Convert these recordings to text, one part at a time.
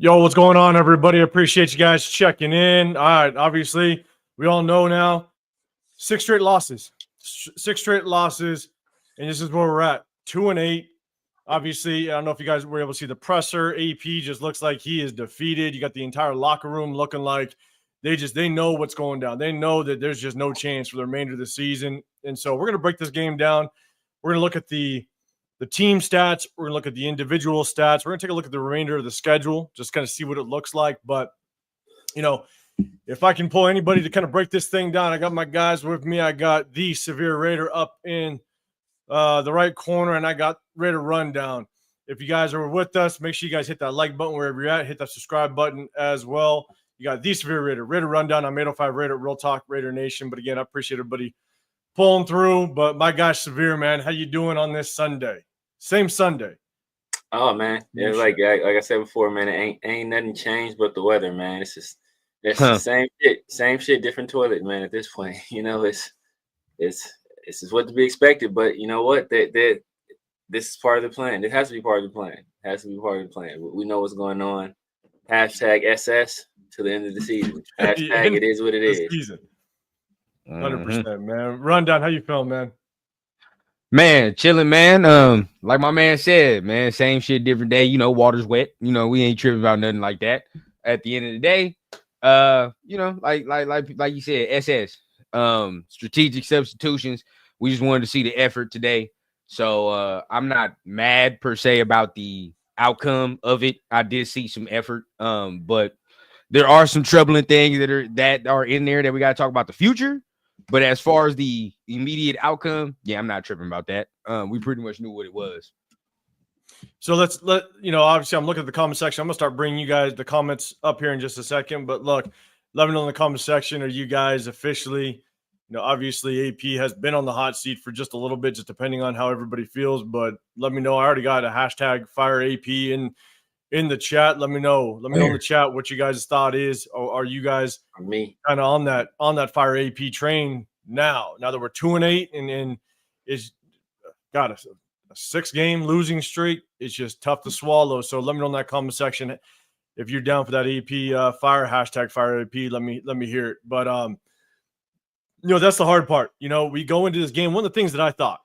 Yo, what's going on, everybody? I appreciate you guys checking in. All right, obviously, we all know now 6 straight losses, 6 straight losses, and this is where we're at 2-8. Obviously, I don't know if you guys were able to see the presser. AP just looks like he is defeated. You got the entire locker room looking like they know what's going down. They know that there's just no chance for the remainder of the season. And so we're gonna break this game down. We're gonna look at the team stats. We're going to look at the individual stats. We're going to take a look at the remainder of the schedule, just kind of see what it looks like. But, if I can pull anybody to kind of break this thing down, I got my guys with me. I got the Severe Raider up in the right corner, and I got Raider Rundown. If you guys are with us, make sure you guys hit that like button wherever you're at. Hit that subscribe button as well. You got the Severe Raider, Raider Rundown. I'm 805 Raider, Real Talk, Raider Nation. But again, I appreciate everybody pulling through. But my guy Severe, man, how you doing on this Sunday? Same Sunday. Oh man, yeah, like I said before, man, it ain't nothing changed but the weather, man. It's the same shit, different toilet, man. At this point, it's just what to be expected. But you know what? That this is part of the plan. It has to be part of the plan. It has to be part of the plan. We know what's going on. Hashtag SS to the end of the season. Hashtag it is what it is. Season. 100%, man. Rundown, how you feeling, man? Man, chilling, man. Like my man said, man, same shit, different day. Water's wet. We ain't tripping about nothing like that. At the end of the day, like you said, SS, strategic substitutions. We just wanted to see the effort today. So I'm not mad per se about the outcome of it. I did see some effort, but there are some troubling things that are in there that we got to talk about the future. But as far as the immediate outcome, yeah, I'm not tripping about that. We pretty much knew what it was. So obviously I'm looking at the comment section. I'm going to start bringing you guys the comments up here in just a second. But look, let me know in the comment section. Are you guys officially, obviously AP has been on the hot seat for just a little bit, just depending on how everybody feels. But let me know. I already got a hashtag fire AP in the chat. Let me know in the chat what you guys' thought is. Or are you guys kind of on that fire AP train now that we're 2-8 and is got a 6-game losing streak? It's just tough to swallow. So let me know in that comment section if you're down for that AP fire hashtag fire AP. Let me hear it. But that's the hard part. We go into this game. One of the things that I thought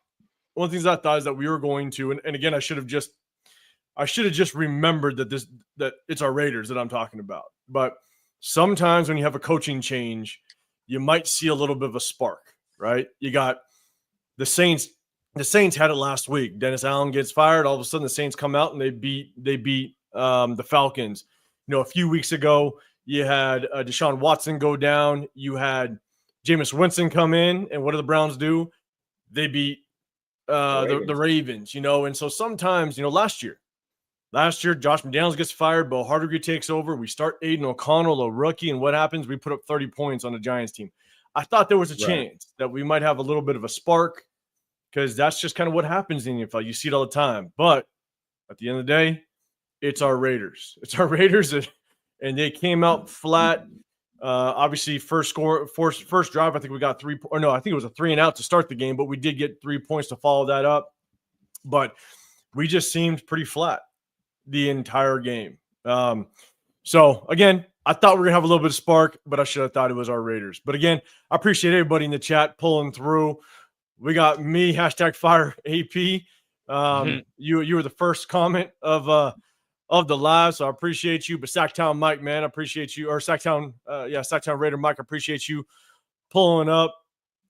is that we were going to, and again, I should have just remembered that it's our Raiders that I'm talking about. But sometimes when you have a coaching change, you might see a little bit of a spark, right? You got the Saints. The Saints had it last week. Dennis Allen gets fired. All of a sudden, the Saints come out and they beat the Falcons. A few weeks ago, you had Deshaun Watson go down. You had Jameis Winston come in, and what do the Browns do? They beat the Ravens. And so sometimes, last year, Josh McDaniels gets fired. Bo Hardigree takes over. We start Aiden O'Connell, a rookie, and what happens? We put up 30 points on the Giants team. I thought there was a chance that we might have a little bit of a spark because that's just kind of what happens in the NFL. You see it all the time. But at the end of the day, it's our Raiders. It's our Raiders, and they came out flat. Obviously, first drive, I think we got I think it was a 3-and-out to start the game, but we did get 3 points to follow that up. But we just seemed pretty flat the entire game. So again, I thought we were gonna have a little bit of spark, but I should have thought it was our Raiders. But again, I appreciate everybody in the chat pulling through. We got me hashtag fire AP. You were the first comment of the live, so I appreciate you. But Sacktown Mike, man, I appreciate you. Or Sacktown Raider Mike, I appreciate you pulling up.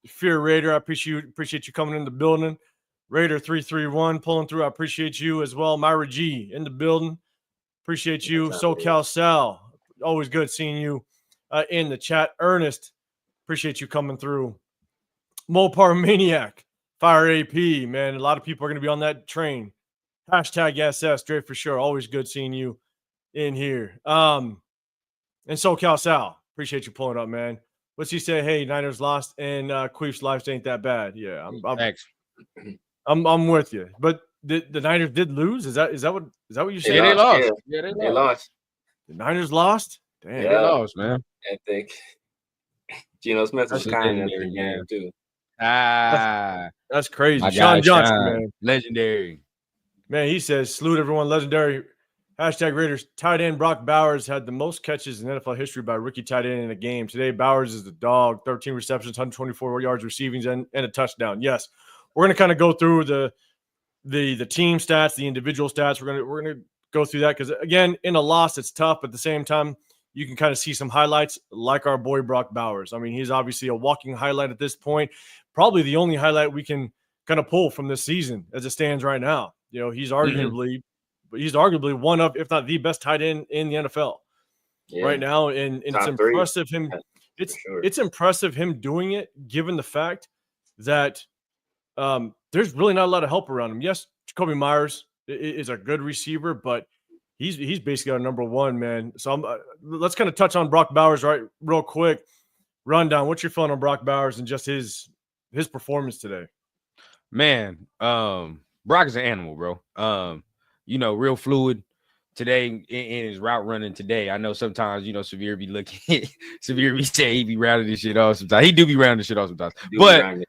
Fear Raider, I appreciate you coming in the building. Raider 331 pulling through. I appreciate you as well. Myra G in the building. Appreciate you. SoCal Sal. Always good seeing you in the chat. Ernest, appreciate you coming through. Mopar Maniac, Fire AP, man. A lot of people are going to be on that train. Hashtag SS, Dre for sure. Always good seeing you in here. And SoCal Sal, appreciate you pulling up, man. What's he say? Hey, Niners lost and Queef's life ain't that bad. Yeah, I'm with you. But the Niners did lose. Is that what you said? They lost. Yeah, they lost. The Niners lost. Damn, they lost, man. I think Geno Smith was kind of every game too. That's crazy. My Sean guy, Johnson, man, legendary. Man, he says salute everyone. Legendary Hashtag Raiders. Tight end Brock Bowers had the most catches in NFL history by rookie tight end in a game. Today, Bowers is the dog. 13 receptions, 124 yards receiving, and a touchdown. Yes, we're going to kind of go through the team stats, the individual stats. We're gonna go through that because, again, in a loss, it's tough. But at the same time, you can kind of see some highlights like our boy Brock Bowers. I mean, he's obviously a walking highlight at this point. Probably the only highlight we can kind of pull from this season as it stands right now. You know, he's arguably one of, if not the best tight end in the NFL right now. And it's impressive it's impressive him doing it, given the fact that there's really not a lot of help around him. Yes, Jacoby Myers is a good receiver, but he's basically our number one, man. So let's kind of touch on Brock Bowers real quick. Rundown. What's your feeling on Brock Bowers and just his performance today? Man, Brock is an animal, bro. You know, real fluid today in his route running today. I know sometimes, you know, Severe be looking Severe be saying he be rounding this shit off sometimes. He do be rounding shit off sometimes. But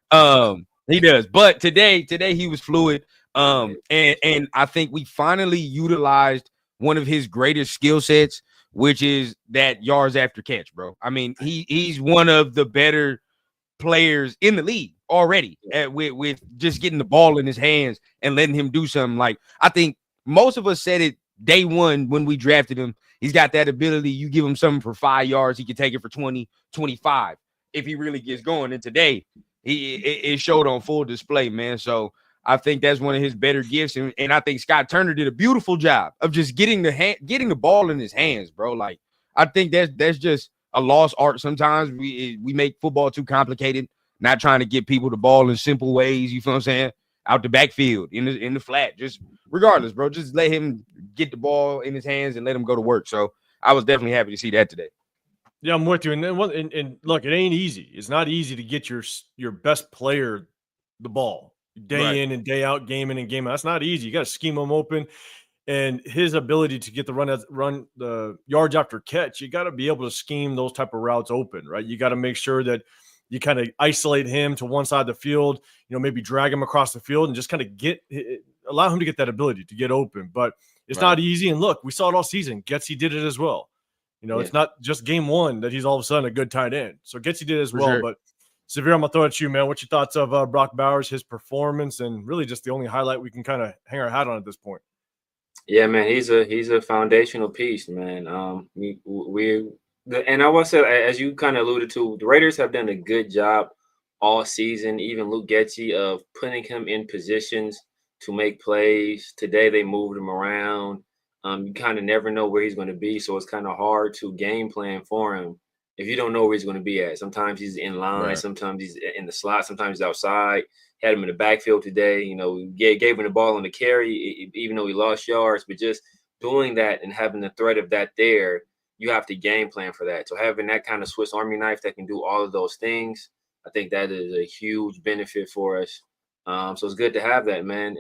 he does. But today he was fluid. And I think we finally utilized one of his greatest skill sets, which is that yards after catch, bro. I mean, he's one of the better players in the league already with just getting the ball in his hands and letting him do something. Like, I think most of us said it day one when we drafted him. He's got that ability. You give him something for 5 yards, he can take it for 20, 25 if he really gets going. And today it showed on full display, man. So I think that's one of his better gifts. And I think Scott Turner did a beautiful job of just getting the ball in his hands, bro. Like, I think that's just a lost art. Sometimes we make football too complicated, not trying to get people the ball in simple ways. You feel what I'm saying? Out the backfield, in the flat, just regardless, bro. Just let him get the ball in his hands and let him go to work. So I was definitely happy to see that today. Yeah, I'm with you. And look, it ain't easy. It's not easy to get your best player the ball day in and day out, game in and game out. That's not easy. You got to scheme him open. And his ability to get the run the yards after catch, you got to be able to scheme those type of routes open, right? You got to make sure that you kind of isolate him to one side of the field, you know, maybe drag him across the field and just kind of allow him to get that ability to get open. But it's not easy. And look, we saw it all season. Getsy did it as well. You know, it's not just game one that he's all of a sudden a good tight end. So Getsy did it as well. Sure. But Severe, I'm going to throw it at you, man. What's your thoughts of Brock Bowers, his performance, and really just the only highlight we can kind of hang our hat on at this point? Yeah, man, he's a foundational piece, man. And I will say, as you kind of alluded to, the Raiders have done a good job all season, even Luke Getsy, of putting him in positions to make plays. Today they moved him around. You kind of never know where he's going to be, so it's kind of hard to game plan for him if you don't know where he's going to be at. Sometimes he's in line, sometimes he's in the slot, sometimes he's outside. Had him in the backfield today. You know, gave him the ball on the carry, even though he lost yards. But just doing that and having the threat of that there, you have to game plan for that. So having that kind of Swiss Army knife that can do all of those things, I think that is a huge benefit for us. So it's good to have that, man.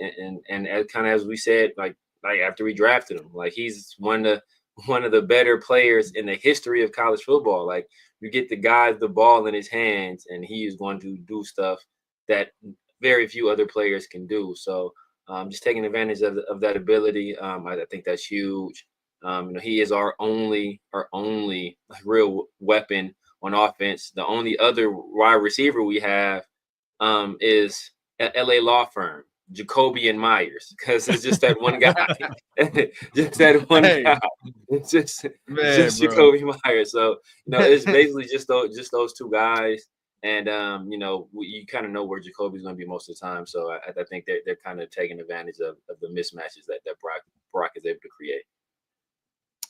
And as kind of as we said, like after we drafted him, like he's one of the better players in the history of college football. Like, you get the guy the ball in his hands, and he is going to do stuff that very few other players can do. So just taking advantage of that ability, I think that's huge. You know, he is our only real weapon on offense. The only other wide receiver we have is an LA law firm, Jacoby and Myers, because it's just that one guy. Just that one guy. It's just Jacoby Myers. So, you know, it's basically just those two guys. And you know, you kind of know where Jacoby's going to be most of the time. So I think they're kind of taking advantage of the mismatches that Brock is able to create.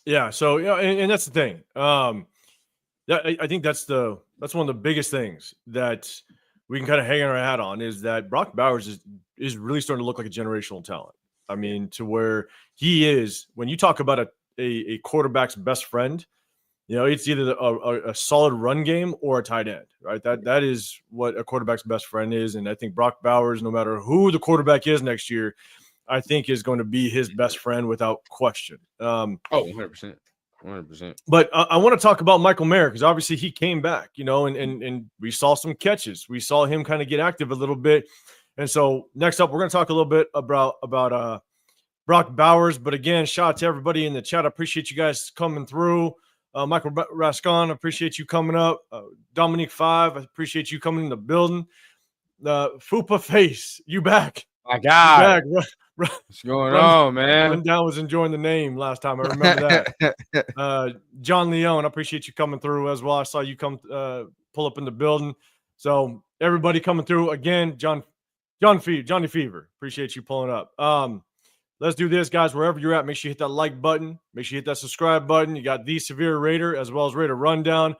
Yeah. So, you know, and that's the thing. I think that's one of the biggest things that we can kind of hang our hat on, is that Brock Bowers is really starting to look like a generational talent. I mean, to where he is, when you talk about a quarterback's best friend, you know, it's either a solid run game or a tight end, right? That is what a quarterback's best friend is. And I think Brock Bowers, no matter who the quarterback is next year, I think is going to be his best friend without question. 100%. 100%. But I want to talk about Michael Mayer, because obviously he came back, you know, and we saw some catches. We saw him kind of get active a little bit. And so next up, we're going to talk a little bit about Brock Bowers. But again, shout out to everybody in the chat. I appreciate you guys coming through. Michael Rascon, appreciate you coming up. Dominique 5, I appreciate you coming in the building. Fupa Face, you back. My God. You back. What's going on, man? Rundown was enjoying the name last time. I remember that. John Leone, I appreciate you coming through as well. I saw you come pull up in the building. So everybody coming through again. Johnny Fever, appreciate you pulling up. Let's do this, guys. Wherever you're at, make sure you hit that like button. Make sure you hit that subscribe button. You got the Severe Raider as well as Raider Rundown,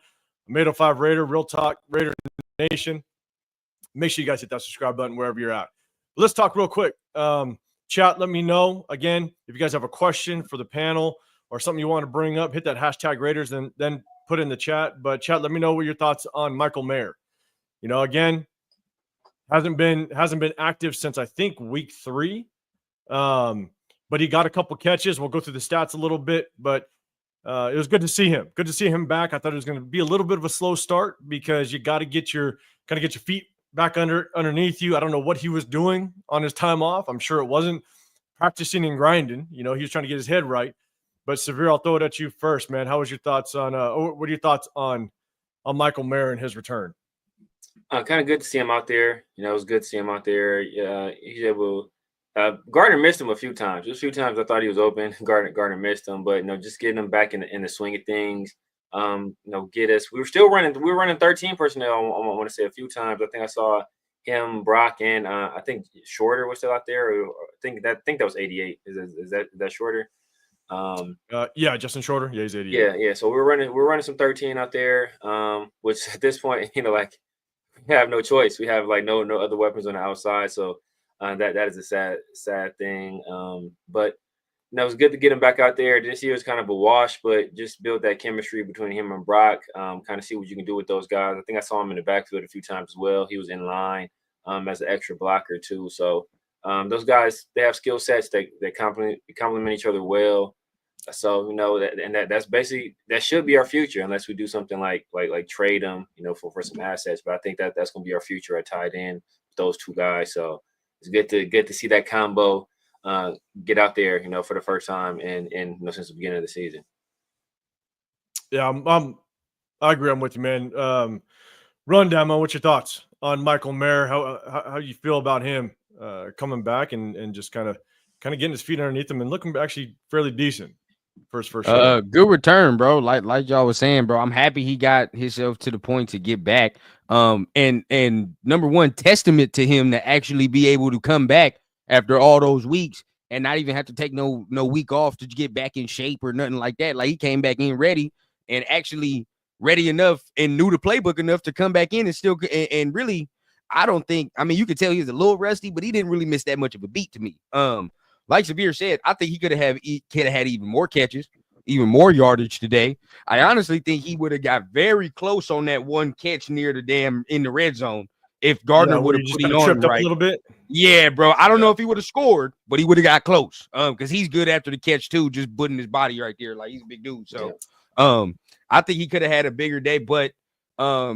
Tomato 5 Raider, Real Talk, Raider Nation. Make sure you guys hit that subscribe button wherever you're at. Let's talk real quick. Chat, let me know. Again, if you guys have a question for the panel or something you want to bring up, hit that hashtag Raiders and then put in the chat. But chat, let me know what your thoughts on Michael Mayer. You know, again, hasn't been active since I think week 3. But he got a couple catches. We'll go through the stats a little bit, but it was good to see him. Good to see him back. I thought it was going to be a little bit of a slow start because you got to get your feet back underneath you. I don't know what he was doing on his time off. I'm sure it wasn't practicing and grinding. You know, he was trying to get his head right. But Severe, I'll throw it at you first, man. How was your thoughts on what are your thoughts on Michael Mayer and his return? Kind of good to see him out there. You know, it was good to see him out there. He's able. Gardner missed him a few times. There's a few times I thought he was open. Gardner missed him, but just getting him back in the swing of things. Get us. We were running 13 personnel. I want to say a few times. I think I saw him, Brock, and I think Shorter was still out there. I think that was 88. Is that Shorter? Yeah, Justin Shorter. Yeah, he's 88. Yeah. So we're running some 13 out there. Which at this point, we have no choice. We have no other weapons on the outside. So. That is a sad thing. But it was good to get him back out there. This year was kind of a wash, but just build that chemistry between him and Brock. Kind of see what you can do with those guys. I think I saw him in the backfield a few times as well. He was in line as an extra blocker too. So those guys, they have skill sets that complement each other well. So that's basically that should be our future unless we do something like trade them, for some assets. But I think that's going to be our future at tight end. Those two guys. So. It's good to see that combo get out there, for the first time and since the beginning of the season. Yeah, I agree. I'm with you, man. Rundown, man. What's your thoughts on Michael Mayer? How you feel about him coming back and just kind of getting his feet underneath him and looking actually fairly decent first show? Good return, bro. Like y'all was saying, bro. I'm happy he got himself to the point to get back. And number one, testament to him to actually be able to come back after all those weeks and not even have to take no week off to get back in shape or nothing like that. Like he came back in ready and actually ready enough and knew the playbook enough to come back in and still and really, you could tell he was a little rusty, but he didn't really miss that much of a beat to me. Like Sabir said, I think he could have had even more catches, even more yardage today. I honestly think he would have got very close on that one catch near the in the red zone if Gardner would have put him on right a little bit. Yeah, bro. I don't know if he would have scored, but he would have got close. Because he's good after the catch too, just putting his body right there. Like he's a big dude. So I think he could have had a bigger day, but I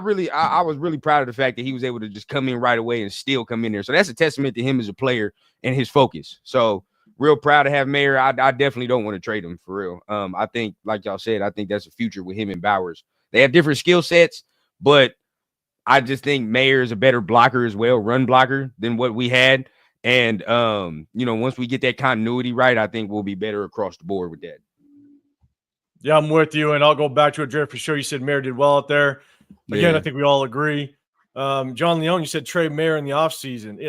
was really proud of the fact that he was able to just come in right away and still come in there. So that's a testament to him as a player and his focus. So real proud to have Mayer. I definitely don't want to trade him for real. I think, like y'all said, I think that's a future with him and Bowers. They have different skill sets, but I just think Mayer is a better blocker as well, run blocker than what we had. And once we get that continuity right, I think we'll be better across the board with that. Yeah, I'm with you, and I'll go back to it, Jared, for sure. You said Mayer did well out there. Again, I think we all agree. John Leone, you said trade Mayer in the offseason.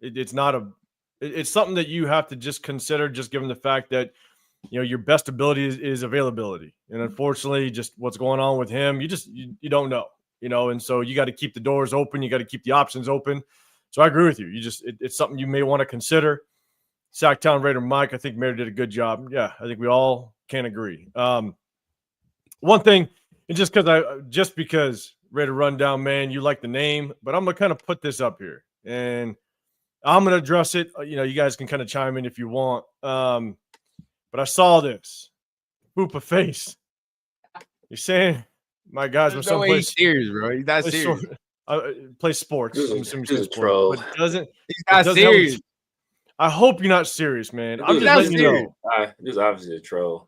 It's something that you have to just consider, just given the fact that your best ability is availability, and unfortunately, just what's going on with him, you don't know, and so you got to keep the doors open, you got to keep the options open. So I agree with you. It's something you may want to consider. Sacktown Raider Mike, I think Mayer did a good job. Yeah, I think we all can agree. One thing, and just because Raider Rundown, man, you like the name, but I'm gonna kind of put this up here and I'm going to address it. You guys can kind of chime in if you want. But I saw this. Fupa Face. You're saying my guys were so serious, bro. He's not serious. Play sports. I'm assuming he's troll. But doesn't he's not serious. I hope you're not serious, man. I'm Dude, just letting you serious. know. This is obviously a troll.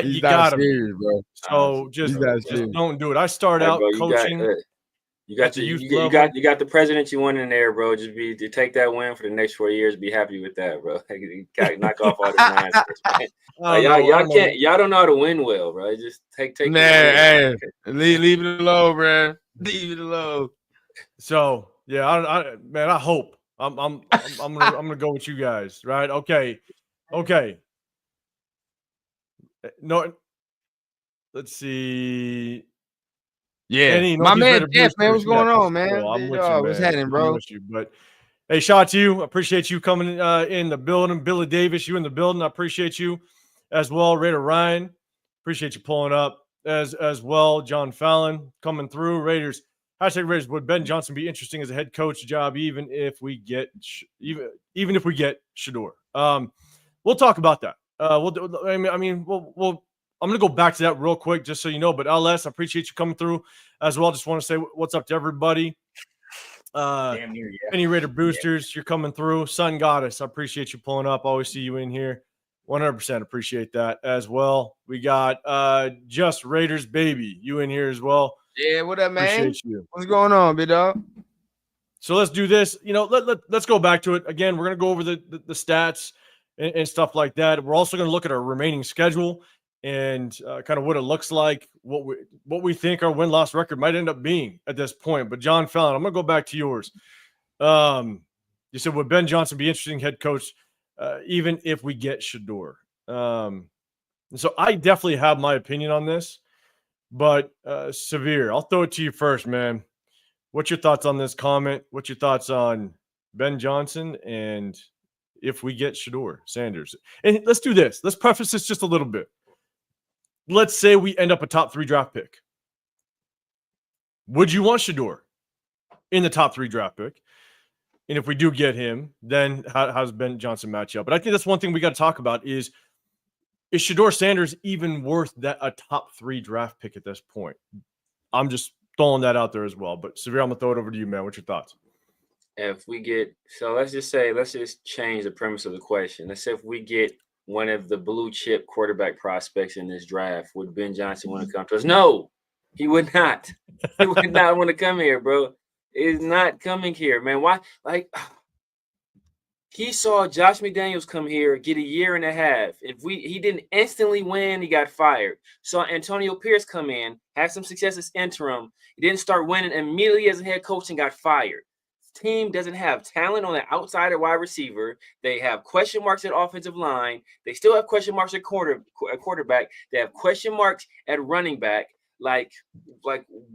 He's You not gotta be. serious, bro. So just don't do it. I start Hey, out bro, coaching at the youth level. You got the president you want in there, bro. Just to take that win for the next 4 years. Be happy with that, bro. You got to knock off all this nonsense, man. Y'all don't know how to win well, bro. Just take. Nah, hey, leave it alone, bro. Leave it alone. So yeah, man, I hope I'm gonna go with you guys, right? Okay. No, let's see. Yeah, my man Jeff, man, what's going on, man? I'm with you, man. What's happening, bro? I'm with you, but hey, shout out to you. Appreciate you coming in the building. Billy Davis, you in the building. I appreciate you as well. Raider Ryan, appreciate you pulling up as well. John Fallon coming through. Raiders. #Raiders. Would Ben Johnson be interesting as a head coach job, even if we get Shedeur? We'll talk about that. I'm going to go back to that real quick, just so you know. But LS, I appreciate you coming through as well. Just want to say what's up to everybody. Damn near, yeah. Any Raider boosters, you're coming through. Sun Goddess, I appreciate you pulling up. Always see you in here. 100% appreciate that as well. We got Just Raiders Baby, you in here as well. Yeah, what up, man? Appreciate you. What's going on, big dog? So let's do this. Let's go back to it again. We're gonna go over the stats and stuff like that. We're also gonna look at our remaining schedule and kind of what it looks like, what we think our win-loss record might end up being at this point. But John Fallon, I'm gonna go back to yours. You said, would Ben Johnson be interesting head coach, even if we get Shedeur? So I definitely have my opinion on this, but Severe, I'll throw it to you first, man. What's your thoughts on this comment? What's your thoughts on Ben Johnson and if we get Shedeur Sanders? And let's do this. Let's preface this just a little bit. Let's say we end up a top 3 draft pick. Would you want Shedeur in the top 3 draft pick? And if we do get him, then how does Ben Johnson match up? But I think that's one thing we got to talk about is Shedeur Sanders even worth a top 3 draft pick at this point? I'm just throwing that out there as well. But Severe, I'm going to throw it over to you, man. What's your thoughts? If we get – so let's just change the premise of the question. Let's say if we get one of the blue chip quarterback prospects in this draft, would Ben Johnson want to come to us? No, he would not. He would not want to come here, bro. He's not coming here, man. Why? Like, he saw Josh McDaniels come here, get a year and a half. He didn't instantly win, he got fired. Saw Antonio Pierce come in, had some success as interim. He didn't start winning immediately as a head coach and got fired. Team doesn't have talent on the outside at wide receiver. They have question marks at offensive line. They still have question marks at quarterback. They have question marks at running back. Like,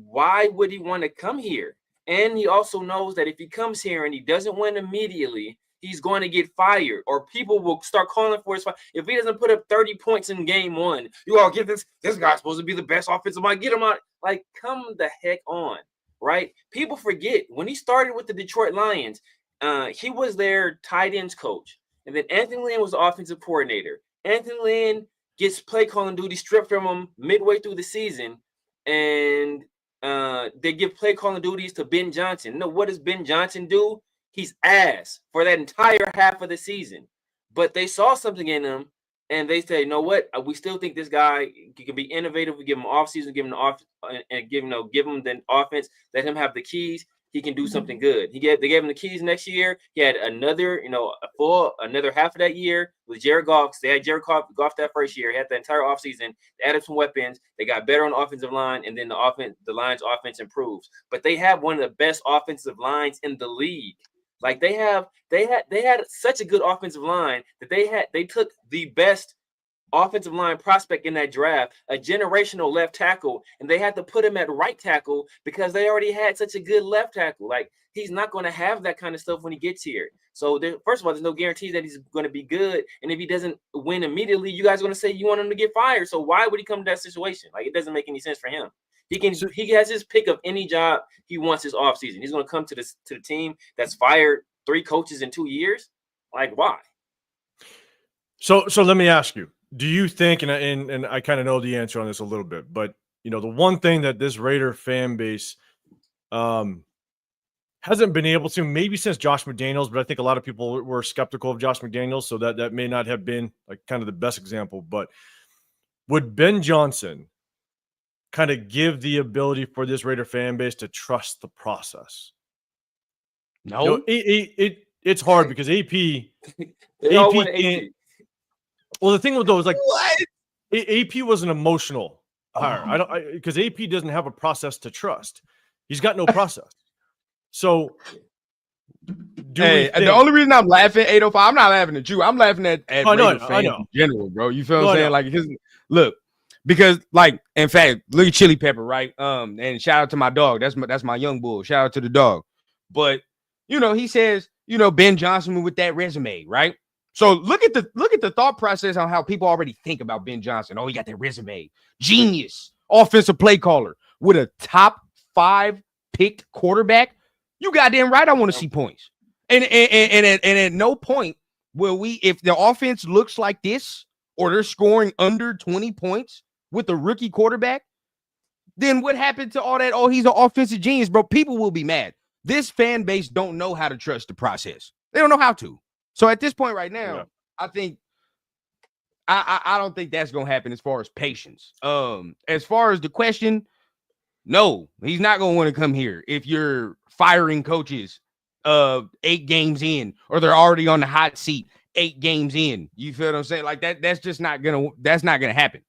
why would he want to come here? And he also knows that if he comes here and he doesn't win immediately, he's going to get fired, or people will start calling for his fire. If he doesn't put up 30 points in game 1, you all give this guy's supposed to be the best offensive mind. Get him out. Like, come the heck on. Right? People forget when he started with the Detroit Lions, he was their tight ends coach. And then Anthony Lynn was the offensive coordinator. Anthony Lynn gets play calling duty stripped from him midway through the season. And they give play calling duties to Ben Johnson. No, what does Ben Johnson do? He's ass for that entire half of the season. But they saw something in him. And they say, you know what? We still think this guy can be innovative. We give him off season, give him the off, and give him the offense. Let him have the keys. He can do something good. They gave him the keys next year. He had another half of that year with Jared Goff. They had Jared Goff that first year. He had the entire offseason. They added some weapons. They got better on the offensive line, and then the Lions' offense improves. But they have one of the best offensive lines in the league. Like they had such a good offensive line that they took the best offensive line prospect in that draft, a generational left tackle, and they had to put him at right tackle because they already had such a good left tackle. Like, he's not going to have that kind of stuff when he gets here. So first of all, there's no guarantee that he's going to be good. And if he doesn't win immediately, you guys are going to say you want him to get fired. So why would he come to that situation? Like, it doesn't make any sense for him. He has his pick of any job he wants this offseason. He's going to come to the team that's fired 3 coaches in 2 years. Like, why? So let me ask you, do you think, and I kind of know the answer on this a little bit, but the one thing that this Raider fan base hasn't been able to, maybe since Josh McDaniels, but I think a lot of people were skeptical of Josh McDaniels, so that may not have been like kind of the best example. But would Ben Johnson kind of give the ability for this Raider fan base to trust the process? No, You know, it's hard because AP They all want AP. Well, the thing with those, like, what? AP was an emotional hire. Because AP doesn't have a process to trust. He's got no process. So, the only reason I'm laughing, 805, I'm not laughing at you. I'm laughing at Raider fans in general, bro. You feel what I'm saying? Like, look, because, like, in fact, look at Chili Pepper, right? And shout out to my dog. That's my young bull. Shout out to the dog. But you know, he says, you know, Ben Johnson with that resume, right? So look at the thought process on how people already think about Ben Johnson. Oh, he got that resume. Genius, offensive play caller with a top 5 picked quarterback. You goddamn right. I want to see points. And at no point will we, if the offense looks like this or they're scoring under 20 points with a rookie quarterback, then what happened to all that? Oh, he's an offensive genius, bro. People will be mad. This fan base don't know how to trust the process. They don't know how to. So at this point right now, I think I don't think that's gonna happen as far as patience. As far as the question, no, he's not gonna want to come here if you're firing coaches 8 games in, or they're already on the hot seat 8 games in. You feel what I'm saying? Like that's just not gonna happen.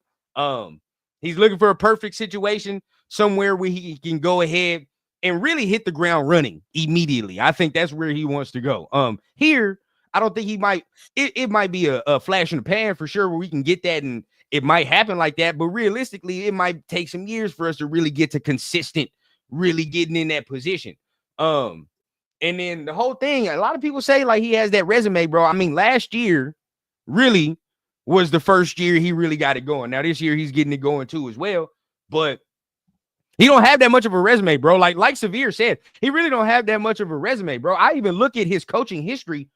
He's looking for a perfect situation somewhere where he can go ahead and really hit the ground running immediately. I think that's where he wants to go. Here, I don't think he might. It might be a flash in the pan for sure where we can get that, and it might happen like that. But realistically, it might take some years for us to really get to consistent, really getting in that position. And then the whole thing, a lot of people say like he has that resume, bro. I mean, last year really was the first year he really got it going. Now this year he's getting it going too as well, but he don't have that much of a resume, bro. Like Severe said, he really don't have that much of a resume, bro. I even look at his coaching history.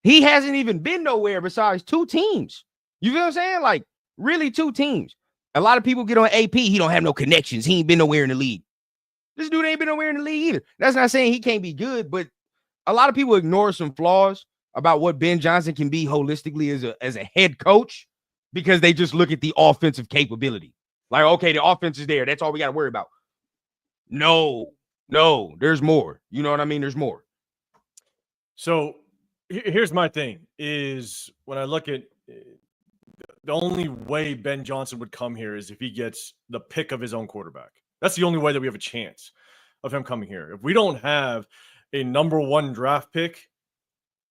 He hasn't even been nowhere besides 2 teams. You feel what I'm saying? Like, really 2 teams. A lot of people get on AP. He don't have no connections. He ain't been nowhere in the league. This dude ain't been nowhere in the league either. That's not saying he can't be good, but a lot of people ignore some flaws about what Ben Johnson can be holistically as a head coach because they just look at the offensive capability. Like, okay, the offense is there. That's all we got to worry about. No, there's more. You know what I mean? There's more. So here's my thing is when I look at the only way Ben Johnson would come here is if he gets the pick of his own quarterback. That's the only way that we have a chance of him coming here. If we don't have a number 1 draft pick,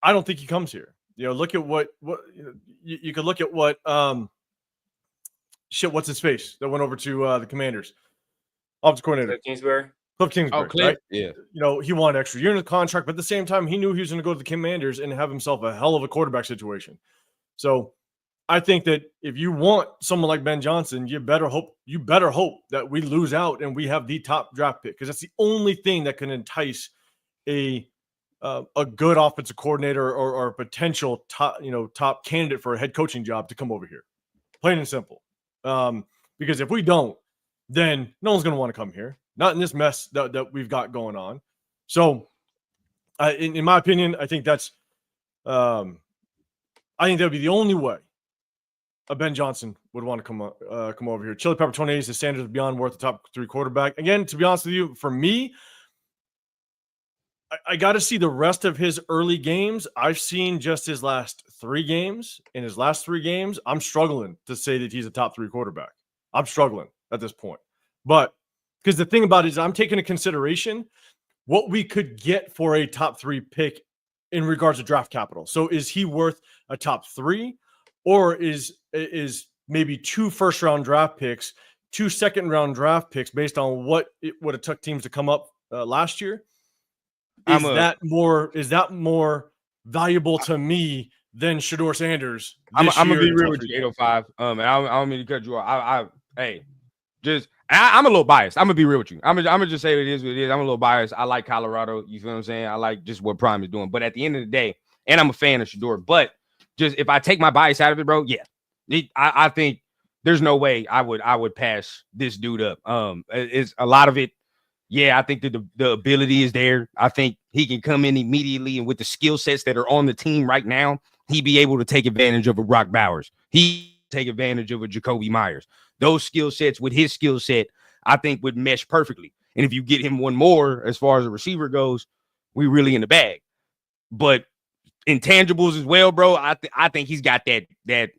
I don't think he comes here. You know, look at what you could look at what what's his face that went over to the Commanders, offensive coordinator Cliff Kingsbury. Cliff, right? Yeah. You know, he wanted extra year in the contract, but at the same time, he knew he was going to go to the Commanders and have himself a hell of a quarterback situation. So I think that if you want someone like Ben Johnson, you better hope that we lose out and we have the top draft pick, because that's the only thing that can entice a good offensive coordinator or a potential top candidate for a head coaching job to come over here. Plain and simple. Because if we don't, then no one's going to want to come here. Not in this mess that we've got going on. So, in my opinion, I think that's I think that would be the only way a Ben Johnson would want to come over here. Chili Pepper 28 is the standards of beyond worth the top 3 quarterback. Again, to be honest with you, for me, I got to see the rest of his early games. I've seen just his last 3 games. In his last 3 games, I'm struggling to say that he's a top 3 quarterback. I'm struggling at this point. But because the thing about it is I'm taking into consideration what we could get for a top 3 pick in regards to draft capital. So is he worth a top 3, or is maybe 2 first-round draft picks, 2 second-round draft picks based on what it would have took teams to come up last year? Is that more valuable to me than Shedeur Sanders? I'm gonna be real with you, 805. And I don't mean to cut you off. I'm a little biased. I'm gonna be real with you. I'm gonna just say it is what it is. I'm a little biased. I like Colorado. You feel what I'm saying? I like just what Prime is doing. But at the end of the day, and I'm a fan of Shedeur. But just if I take my bias out of it, bro, I think there's no way I would pass this dude up. It's a lot of it. yeah, I think that the ability is there. I think he can come in immediately, and with the skill sets that are on the team right now, he'd be able to take advantage of a Brock Bowers. He take advantage of a Jacoby Myers. Those skill sets with his skill set, I think would mesh perfectly. And if you get him one more, as far as a receiver goes, we really in the bag. But intangibles as well, bro. I think he's got that.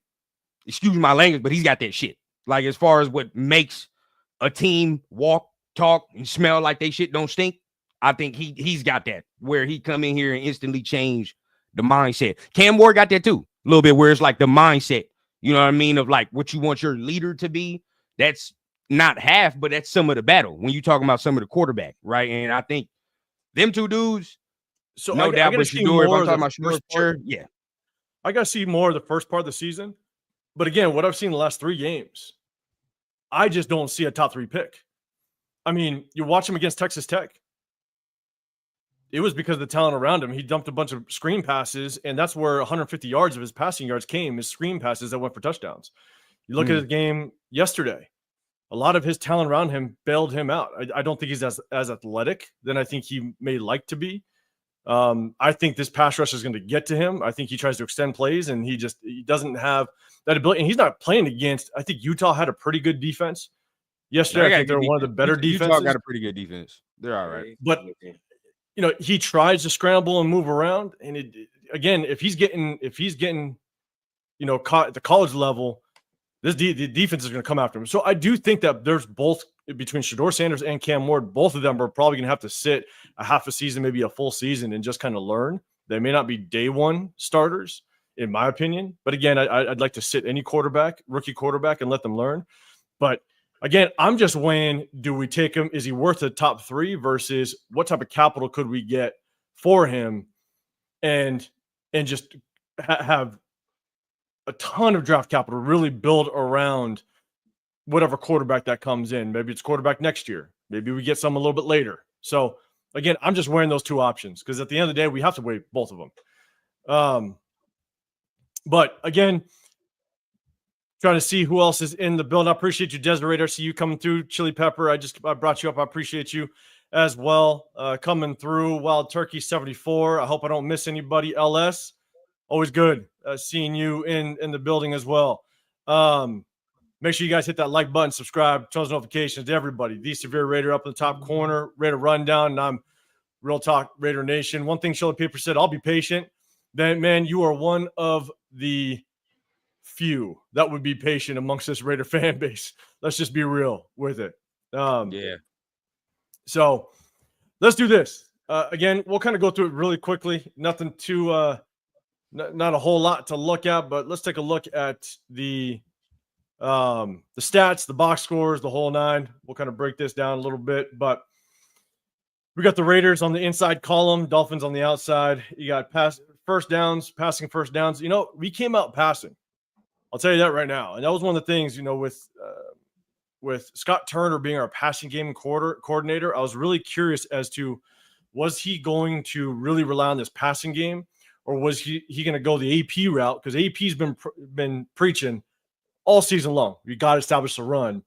Excuse my language, but he's got that shit. Like as far as what makes a team walk, talk, and smell like they shit don't stink. I think he's got that where he come in here and instantly change the mindset. Cam Ward got that too, a little bit where it's like the mindset. You know what I mean? Of like what you want your leader to be. That's not half, but that's some of the battle when you talking about some of the quarterback, right? And I think them two dudes, So no doubt, but Shador, if I'm talking about Shador, sure, yeah. I got to see more of the first part of the season. But again, what I've seen the last 3 games, I just don't see a top 3 pick. I mean, you watch him against Texas Tech. It was because of the talent around him. He dumped a bunch of screen passes, and that's where 150 yards of his passing yards came, his screen passes that went for touchdowns. You look at his game yesterday, a lot of his talent around him bailed him out. I don't think he's as athletic than I think he may like to be. I think this pass rush is going to get to him. I think he tries to extend plays, and he doesn't have that ability. And he's not playing against. I think Utah had a pretty good defense yesterday. I think they're one of the better defenses. Utah got a pretty good defense. They're all right. But he tries to scramble and move around. And again, if he's getting, caught at the college level, the defense is going to come after him. So I do think that there's both between Shador Sanders and Cam Ward. Both of them are probably going to have to sit a half a season, maybe a full season, and just kind of learn. They may not be day one starters, in my opinion. But again, I'd like to sit any rookie quarterback, and let them learn. But again, I'm just weighing, do we take him? Is he worth the top 3 versus what type of capital could we get for him and just have a ton of draft capital really build around whatever quarterback that comes in. Maybe it's quarterback next year. Maybe we get some a little bit later. So again, I'm just weighing those 2 options because at the end of the day, we have to weigh both of them. But again, trying to see who else is in the build. I appreciate you, Desiree. I see you coming through. Chili Pepper, I brought you up. I appreciate you as well. Coming through. Wild Turkey 74. I hope I don't miss anybody. LS, always good seeing you in the building as well. Make sure you guys hit that like button, subscribe, turn those notifications to everybody. The Severe Raider up in the top corner, Raider Rundown, and I'm Real Talk Raider Nation. One thing Chili Pepper said, I'll be patient. Then, man, you are one of the few that would be patient amongst this Raider fan base. Let's just be real with it. Yeah. So let's do this. Again, we'll kind of go through it really quickly. Nothing too, not a whole lot to look at, but let's take a look at the stats, the box scores, the whole 9. We'll kind of break this down a little bit, but we got the Raiders on the inside column, Dolphins on the outside. You got passing first downs. We came out passing. I'll tell you that right now. And that was one of the things, with Scott Turner being our passing game coordinator, I was really curious as to, was he going to really rely on this passing game, or was he going to go the AP route? Because AP's been preaching all season long. You got to establish the run.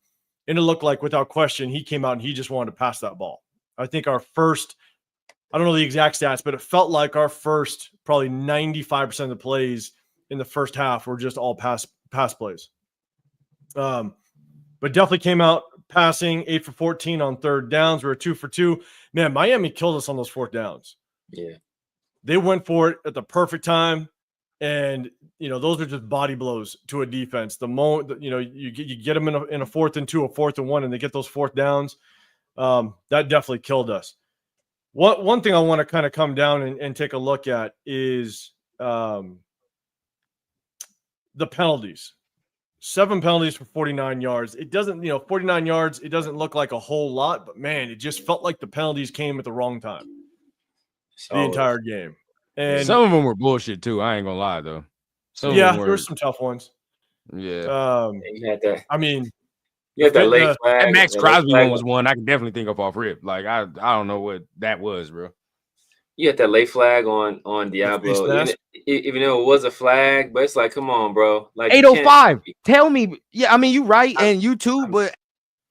And it looked like, without question, he came out and he just wanted to pass that ball. I think our first, I don't know the exact stats, but it felt like our first probably 95% of the plays in the first half were just all pass plays. But definitely came out passing 8 for 14 on third downs. We were 2 for 2. Man, Miami killed us on those fourth downs. Yeah. They went for it at the perfect time. And, those are just body blows to a defense. The moment, you get them in a 4th and 2, a 4th and 1, and they get those fourth downs. That definitely killed us. One thing I want to kind of come down and take a look at is the penalties. 7 penalties for 49 yards. It doesn't, 49 yards, it doesn't look like a whole lot, but man, it just felt like the penalties came at the wrong time the entire game. And some of them were bullshit too. I ain't gonna lie though. There were some tough ones. Yeah. You had that. I mean, you had that late flag. That Max Crosby one was one I can definitely think of off rip. Like I don't know what that was, bro. You had that late flag on Diablo, even though it was a flag, but it's like, come on, bro. Like 805. Tell me, yeah, I mean, you right, and you too, but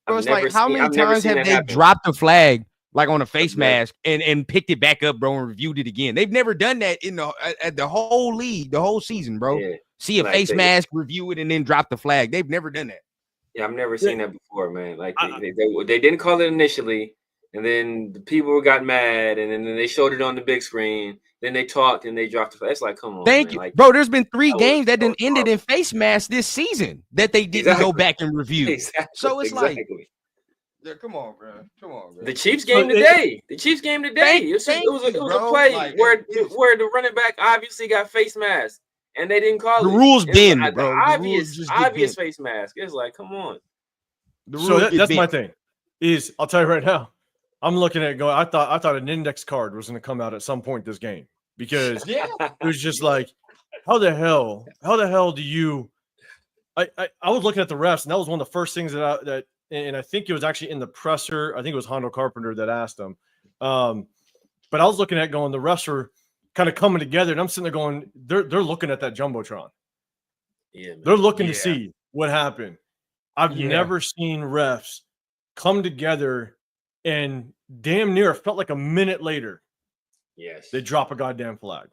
bro, it's like, how many times have they dropped a flag like on a face mask, and picked it back up, bro, and reviewed it again. They've never done that in the whole league, the whole season, bro. Yeah. See a face mask, review it, and then drop the flag. They've never done that. Yeah, I've never seen that before, man. Like they didn't call it initially, and then the people got mad, and then they showed it on the big screen. Then they talked and they dropped the flag. It's like, come on, thank man. you, like, bro. There's been 3 games that didn't ended in face masks this season that they didn't go back and review. Exactly. So it's like, come on, bro. Come on, bro. The Chiefs game today. It was a play like, where the running back obviously got face mask. And they didn't call the rules bend, like, bro. Obvious face mask. It's like, come on. So that's my thing. Is I'll tell you right now, I'm looking at it going. I thought an index card was going to come out at some point this game because it was just like, how the hell do you? I was looking at the refs, and that was one of the first things that I think it was actually in the presser. I think it was Hondo Carpenter that asked him. But I was looking at it going, the refs were kind of coming together, and I'm sitting there going, they're looking at that jumbotron. Yeah, man. They're looking to see what happened. I've never seen refs come together and damn near felt like a minute later. Yes, they drop a goddamn flag.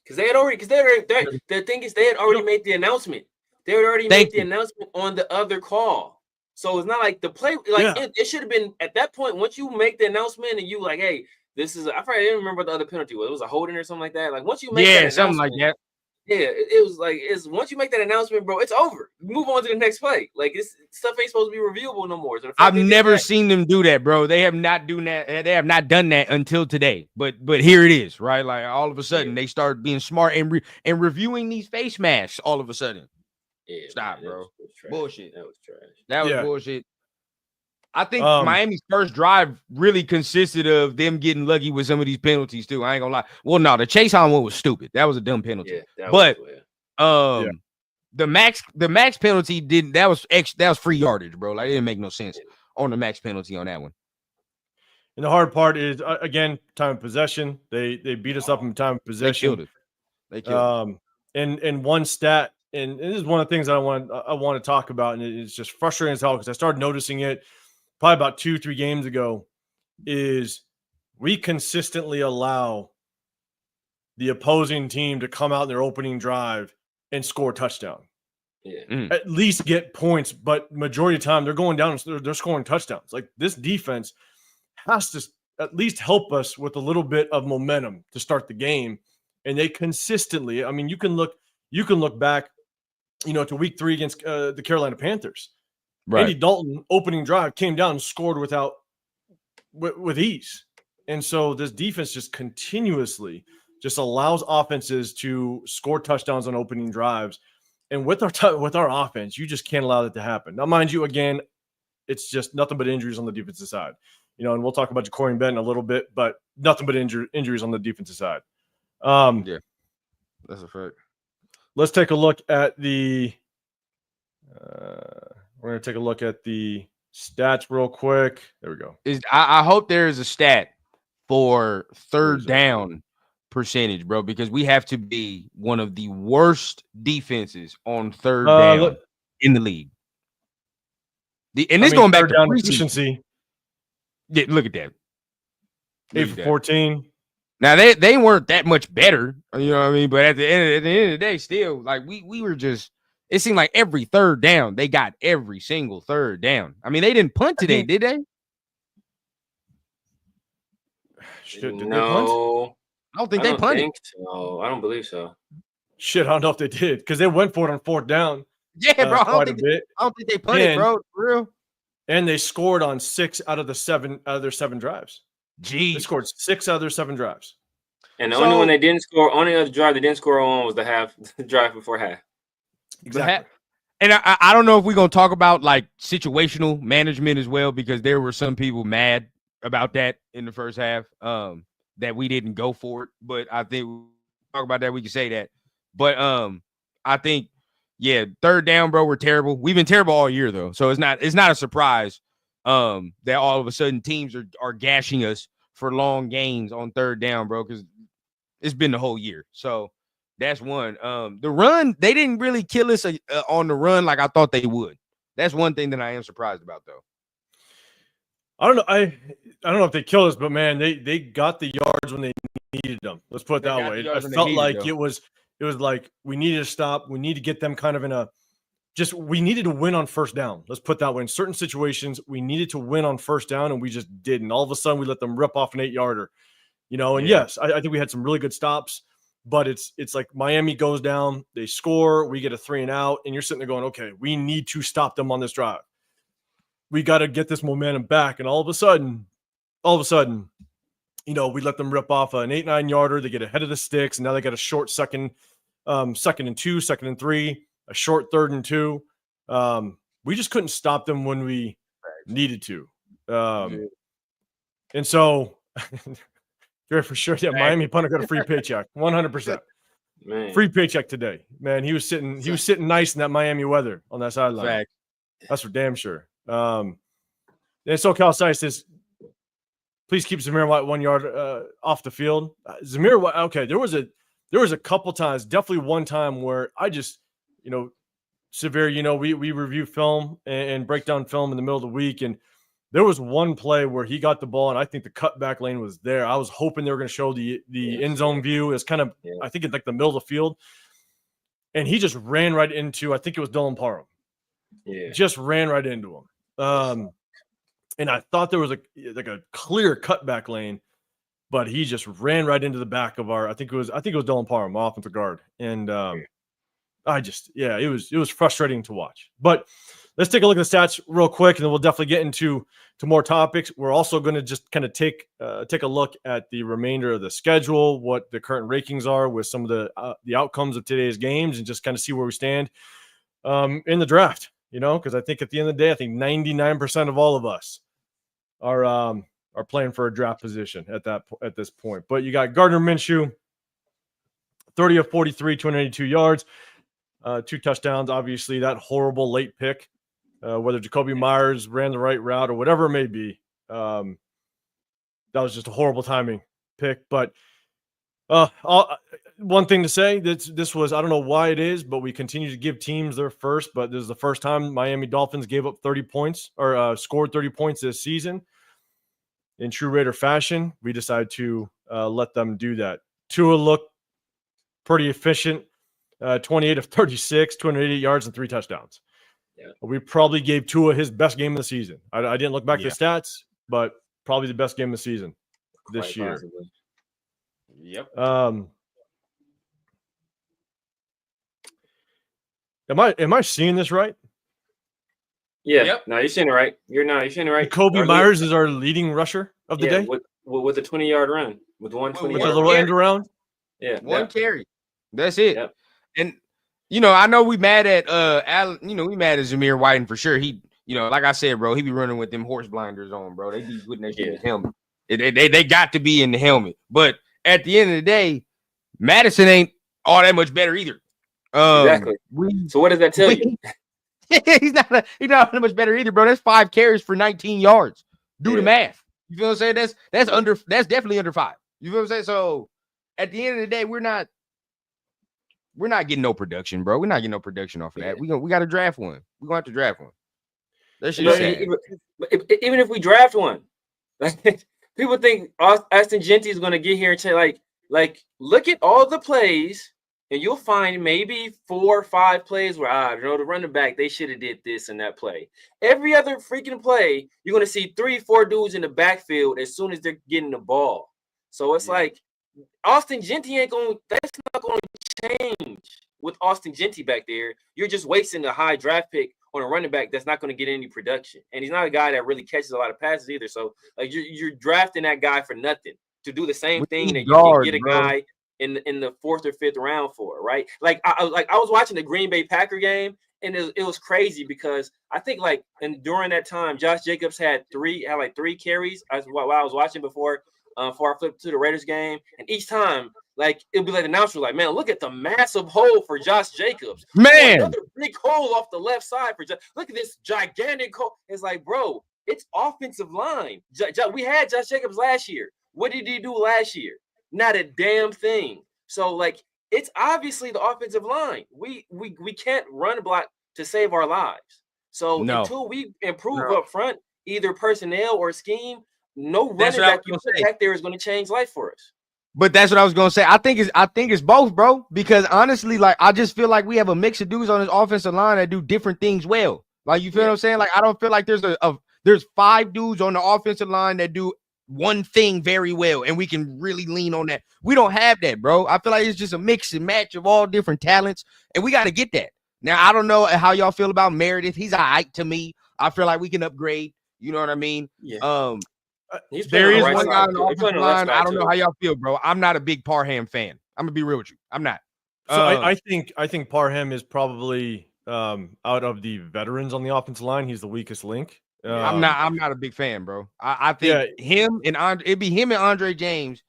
Because they had already the thing is they had already made the announcement. They had already made the announcement on the other call. So it's not like the play, like it should have been at that point. Once you make the announcement and you like, hey, this is, I probably didn't remember what the other penalty was. It was a holding or something like that. Like once you make that something like that. Yeah, it was like once you make that announcement, bro, it's over. Move on to the next play. Like this stuff ain't supposed to be reviewable no more. So I've never seen them do that, bro. They have not done that. They have not done that until today. But here it is, right? Like all of a sudden they start being smart and reviewing these face masks. All of a sudden, stop, bro. Bullshit. That was trash. That was bullshit. I think Miami's first drive really consisted of them getting lucky with some of these penalties too. I ain't gonna lie. Well, no, the chase on one was stupid. That was a dumb penalty. Yeah, the max penalty didn't. That was free yardage, bro. Like it didn't make no sense on the max penalty on that one. And the hard part is again time of possession. They beat us up in time of possession. They killed it. And one stat, and this is one of the things that I want to talk about, and it's just frustrating as hell because I started noticing it probably about 2-3 games ago, is we consistently allow the opposing team to come out in their opening drive and score a touchdown. Yeah. At least get points, but majority of the time they're going down, they're scoring touchdowns. Like this defense has to at least help us with a little bit of momentum to start the game. And they consistently, I mean, you can look back, to week 3 against the Carolina Panthers. Right. Andy Dalton opening drive came down and scored with ease. And so this defense just continuously just allows offenses to score touchdowns on opening drives. And with our offense, you just can't allow that to happen. Now, mind you, again, it's just nothing but injuries on the defensive side. And we'll talk about Ja'Cory Benton a little bit, but nothing but injuries on the defensive side. Yeah, that's a fact. Let's take a look at the we're going to take a look at the stats real quick. There we go. I hope there is a stat for third down percentage, bro, because we have to be one of the worst defenses on third down in the league. Going back to down efficiency. Yeah, look at that. 8 for 14. Now they weren't that much better, you know what I mean? But at the end of the day, still, like we were just. It seemed like every third down, they got every single third down. I mean, they didn't punt today, did they? Shit, did no, they punt? I don't think they punted. So. I don't believe so. Shit, I don't know if they did because they went for it on 4th down. Yeah, bro. I don't think they punted, bro. For real. And they scored on 6 out of their 7 drives. Jeez. They scored 6 out of their 7 drives. And the only one they didn't score, only other drive they didn't score on was the drive before half. Exactly. And I don't know if we're going to talk about like situational management as well, because there were some people mad about that in the first half that we didn't go for it. But I think we'll talk about that. We can say that. But I think, third down, bro, we're terrible. We've been terrible all year, though. So it's not a surprise that all of a sudden teams are gashing us for long gains on third down, bro, because it's been the whole year. So that's one. The run, they didn't really kill us on the run like I thought they would. That's one thing that I am surprised about, though. I don't know. I don't know if they killed us, but man, they got the yards when they needed them. Let's put it that way. I felt like it was like we needed to stop. We need to get them kind of in a we needed to win on first down. Let's put it that way. In certain situations, we needed to win on first down, and we just didn't. All of a sudden, we let them rip off an 8-yarder. And yes, I think we had some really good stops, but it's like Miami goes down, they score, we get a 3 and out, and you're sitting there going, okay, we need to stop them on this drive. We got to get this momentum back. And all of a sudden, we let them rip off an 8-9 yarder. They get ahead of the sticks, and now they got a short second and 2, second and 3, a short 3rd and 2. We just couldn't stop them when we needed to. And so you're for sure. Yeah, Miami punter got a free paycheck, 100%. Man. Free paycheck today. Man, he was sitting nice in that Miami weather on that sideline. Fact. That's for damn sure. And so Cal says, please keep Zamir White 1 yard off the field. Zamir White, okay, there was a couple times, definitely one time where I just, Severe, we review film and break down film in the middle of the week, and there was one play where he got the ball, and I think the cutback lane was there. I was hoping they were going to show the end zone view. It's kind of, I think it's like the middle of the field, and he just ran right into, I think it was Dylan Parham. Yeah, just ran right into him. And I thought there was a clear cutback lane, but he just ran right into the back of I think it was Dylan Parham, offensive guard, and it was frustrating to watch. But let's take a look at the stats real quick, and then we'll definitely get into more topics. We're also going to just kind of take a look at the remainder of the schedule, what the current rankings are with some of the outcomes of today's games, and just kind of see where we stand in the draft. Because I think at the end of the day, I think 99% of all of us are playing for a draft position at this point. But you got Gardner Minshew, 30 of 43, 282 yards. 2 touchdowns, obviously that horrible late pick, whether Jacoby Myers ran the right route or whatever it may be. That was just a horrible timing pick. But one thing to say, this was, I don't know why it is, but we continue to give teams their first, but this is the first time Miami Dolphins gave up 30 points or scored 30 points this season. In true Raider fashion, we decided to let them do that. Tua looked pretty efficient. 28 of 36, 288 yards and 3 touchdowns. Yeah. We probably gave Tua his best game of the season. I didn't look back at the stats, but probably the best game of the season this year. Possibly. Yep. Am I seeing this right? Yeah. Yep. No, you're seeing it right. You're seeing it right. Kobe Myers is our leading rusher of the day with a 20-yard run, with 120 with a little end around. Yeah, one carry. That's it. Yep. And I know we mad at we mad at Zamir White for sure. He, like I said, bro, he be running with them horse blinders on, bro. They be putting that shit in the helmet. They got to be in the helmet. But at the end of the day, Madison ain't all that much better either. Exactly. So what does that tell you? He's not that much better either, bro. That's 5 carries for 19 yards. Do the math. You feel what I'm saying? That's definitely under 5. You feel what I'm saying? So at the end of the day, we're not getting no production, bro. We're not getting no production off of that. We got to draft one. We're going to have to draft one. That shit is sad. Even if we draft one, like, people think Austin Genty is going to get here and say, like, look at all the plays, and you'll find maybe 4 or 5 plays where, the running back, they should have did this and that play. Every other freaking play, you're going to see 3-4 dudes in the backfield as soon as they're getting the ball. So it's like, Austin Genty that's not going to change with Austin Genty back there. You're just wasting a high draft pick on a running back that's not going to get any production. And he's not a guy that really catches a lot of passes either. So like you're drafting that guy for nothing to do the same thing that you can get a guy in the 4th or 5th round for, right? Like I was watching the Green Bay Packer game, and it was crazy because I think during that time, Josh Jacobs had 3 carries while I was watching before I flipped to the Raiders game, and each time, it'll be like the announcer, man, look at the massive hole for Josh Jacobs. Man, another big hole off the left side for look at this gigantic hole. It's like, bro, it's offensive line. We had Josh Jacobs last year. What did he do last year? Not a damn thing. So it's obviously the offensive line. We can't run block to save our lives. So until we improve up front, either personnel or scheme, no That's running what I back was you gonna put say. back there is going to change life for us. But that's what I was gonna say. I think it's both, bro. Because honestly, like I just feel like we have a mix of dudes on this offensive line that do different things well. Like you feel what I'm saying? Like I don't feel like there's 5 dudes on the offensive line that do one thing very well, and we can really lean on that. We don't have that, bro. I feel like it's just a mix and match of all different talents, and we got to get that. Now I don't know how y'all feel about Meredith. He's all right to me. I feel like we can upgrade. You know what I mean? Yeah. He's There is right one guy on the He's offensive playing on the left line. I side, don't know too. how y'all feel, bro. I'm not a big Parham fan. I'm gonna be real with you. I'm not. So I think Parham is probably out of the veterans on the offensive line, he's the weakest link. I'm not a big fan, bro. I think him and it'd be him and Andre James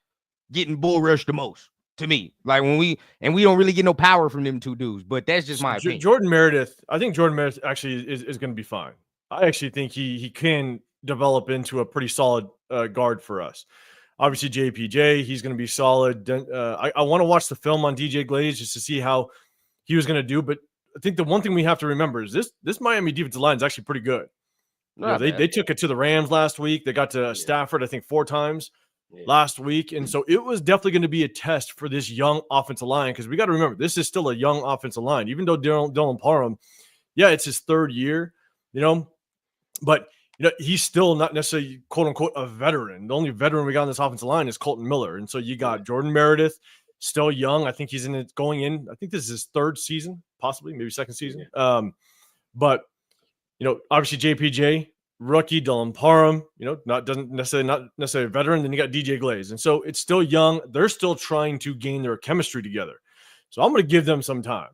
getting bull rushed the most to me. Like when we don't really get no power from them 2 dudes, but that's just my opinion. Jordan Meredith, I think Jordan Meredith actually is going to be fine. I actually think he can develop into a pretty solid guard for us. Obviously, JPJ, he's going to be solid. I want to watch the film on DJ Glaze just to see how he was going to do. But I think the one thing we have to remember is this Miami defensive line is actually pretty good. They took it to the Rams last week. They got to Stafford, I think, 4 times last week. And so it was definitely going to be a test for this young offensive line because we got to remember, this is still a young offensive line. Even though Dylan Parham, it's his 3rd year, but he's still not necessarily, quote unquote, a veteran. The only veteran we got on this offensive line is Colton Miller. And so you got Jordan Meredith, still young. I think he's going in. I think this is his 3rd season, possibly, maybe 2nd season. But obviously JPJ, rookie, Dylan Parham, not necessarily a veteran. Then you got DJ Glaze. And so it's still young. They're still trying to gain their chemistry together. So I'm going to give them some time.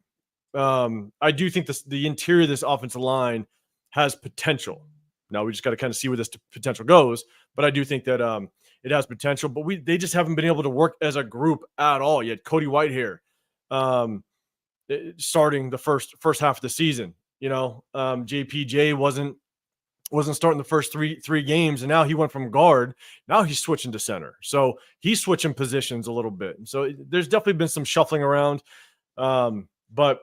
I do think the interior of this offensive line has potential. Now we just got to kind of see where this potential goes. But I do think that it has potential. But they just haven't been able to work as a group at all. You had Cody Whitehair starting the first half of the season. JPJ wasn't starting the first three games, and now he went from guard. Now he's switching to center, so he's switching positions a little bit. And so there's definitely been some shuffling around, but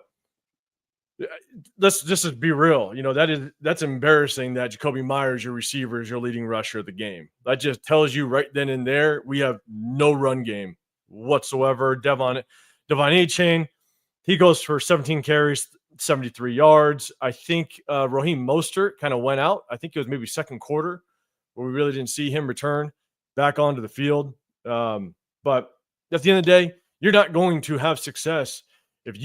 let's just be real. That's embarrassing that Jacoby Myers, your receiver, is your leading rusher of the game. That just tells you right then and there we have no run game whatsoever. Devon A-Chain, he goes for 17 carries, 73 yards. I think Raheem Mostert kind of went out. I think it was maybe 2nd quarter where we really didn't see him return back onto the field. But at the end of the day, you're not going to have success if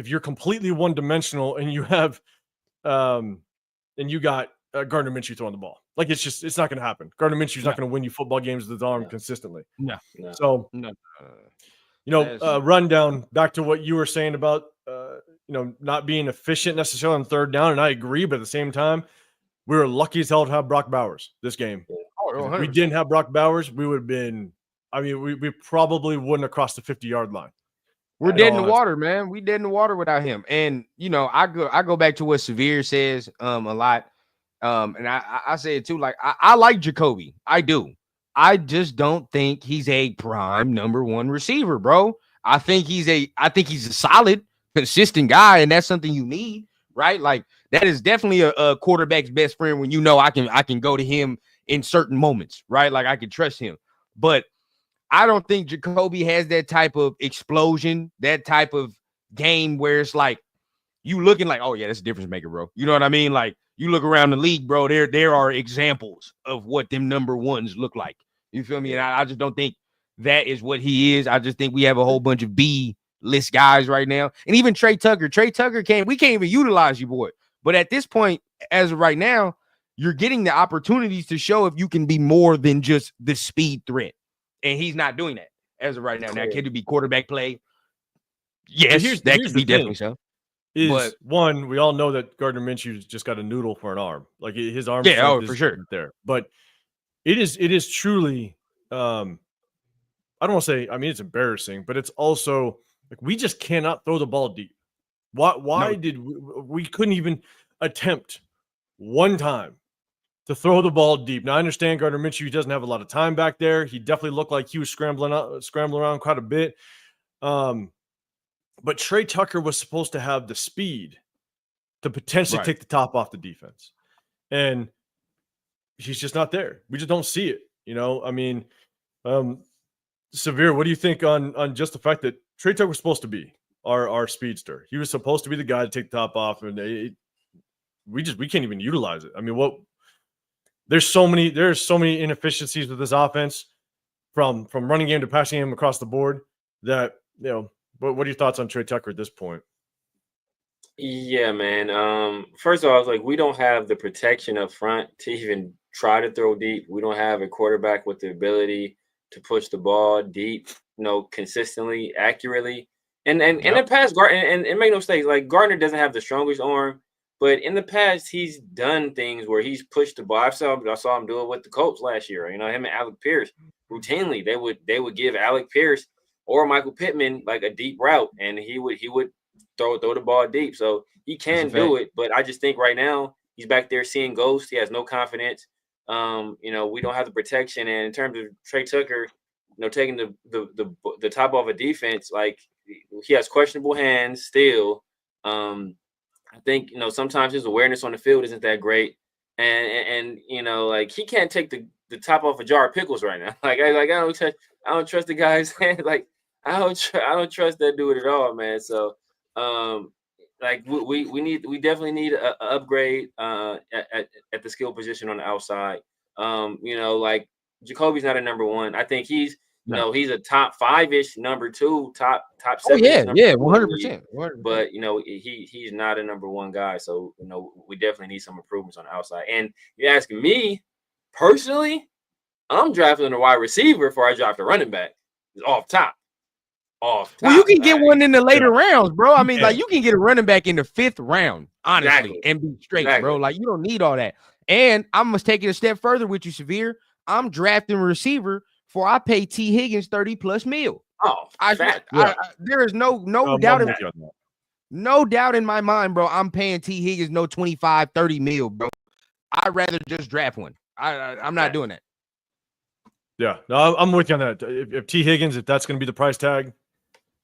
you're completely one-dimensional and you have and you got Gardner Minshew throwing the ball. Like it's not going to happen. Gardner Minshew's not going to win you football games with his arm consistently. No. So rundown back to what you were saying about not being efficient necessarily on 3rd down, and I agree. But at the same time, we were lucky as hell to have Brock Bowers this game. If we didn't have Brock Bowers, we would have been. I mean, we probably wouldn't have crossed the 50-yard line. We're dead in the water, man. We dead in the water without him. And I go back to what Severe says a lot. And I say it too. Like I like Jacoby. I do. I just don't think he's a prime number 1 receiver, bro. I think he's a solid, consistent guy, and that's something you need, right? Like that is definitely a quarterback's best friend when I can go to him in certain moments, right? Like I can trust him. But I don't think Jacoby has that type of explosion, that type of game where it's like you looking like, oh yeah, that's a difference maker, bro. You know what I mean? Like you look around the league, bro, there are examples of what them number 1s look like. You feel me? And I just don't think that is what he is. I just think we have a whole bunch of B-list guys right now. And even Trey Tucker we can't even utilize you, boy. But at this point, as of right now, you're getting the opportunities to show if you can be more than just the speed threat. And he's not doing that as of right now. Now, could it be quarterback play? Yes, that could be definitely so. But one, we all know that Gardner Minshew's just got a noodle for an arm. Like his arm, for sure there. But it is truly. I don't want to say. I mean, it's embarrassing, but it's also like we just cannot throw the ball deep. Why did we couldn't even attempt one time to throw the ball deep? Now I understand Gardner Minshew doesn't have a lot of time back there. He definitely looked like he was scrambling around quite a bit. But Trey Tucker was supposed to have the speed to potentially take the top off the defense. And he's just not there. We just don't see it. You know, I mean, Severe, what do you think on just the fact that Trey Tucker was supposed to be our speedster? He was supposed to be the guy to take the top off, and we can't even utilize it. I mean, there's so many inefficiencies with this offense from running game to passing game across the board that, you know, what are your thoughts on Trey Tucker at this point? Yeah, man. First of all, like, we don't have the protection up front to even try to throw deep. We don't have a quarterback with the ability to push the ball deep, consistently, accurately. And in the past, and make no mistake, like, Gardner doesn't have the strongest arm, but in the past, he's done things where he's pushed the ball. I saw him do it with the Colts last year. Him and Alec Pierce routinely, they would give Alec Pierce or Michael Pittman like a deep route, and he would throw the ball deep. So he can do it, but I just think right now he's back there seeing ghosts. He has no confidence. We don't have the protection. And in terms of Trey Tucker, taking the top off a defense, like, he has questionable hands still. I think, sometimes his awareness on the field isn't that great. And like, he can't take the top off a jar of pickles right now. Like, I don't trust the guy's hand. Like, I don't trust that dude at all, man. So, like, we definitely need an upgrade at the skill position on the outside. Like, Jacoby's not a number one. I think he's he's a top 5-ish number 2, top 7. Oh, yeah, 100%. But he's not a number 1 guy. So we definitely need some improvements on the outside. And you're asking me personally, I'm drafting a wide receiver before I draft a running back. It's off top. Well, you can get one in the later rounds, bro. I mean, like, you can get a running back in the 5th round, honestly, and be straight, bro. Like, you don't need all that. And I must take it a step further with you, Severe. I'm drafting a receiver before I pay T. Higgins $30+ million. Oh, there is no doubt in my mind, bro. I'm paying T. Higgins no 25, $30 million, bro. I'd rather just draft one. I'm not doing that. Yeah, no, I'm with you on that. If T. Higgins, if that's going to be the price tag,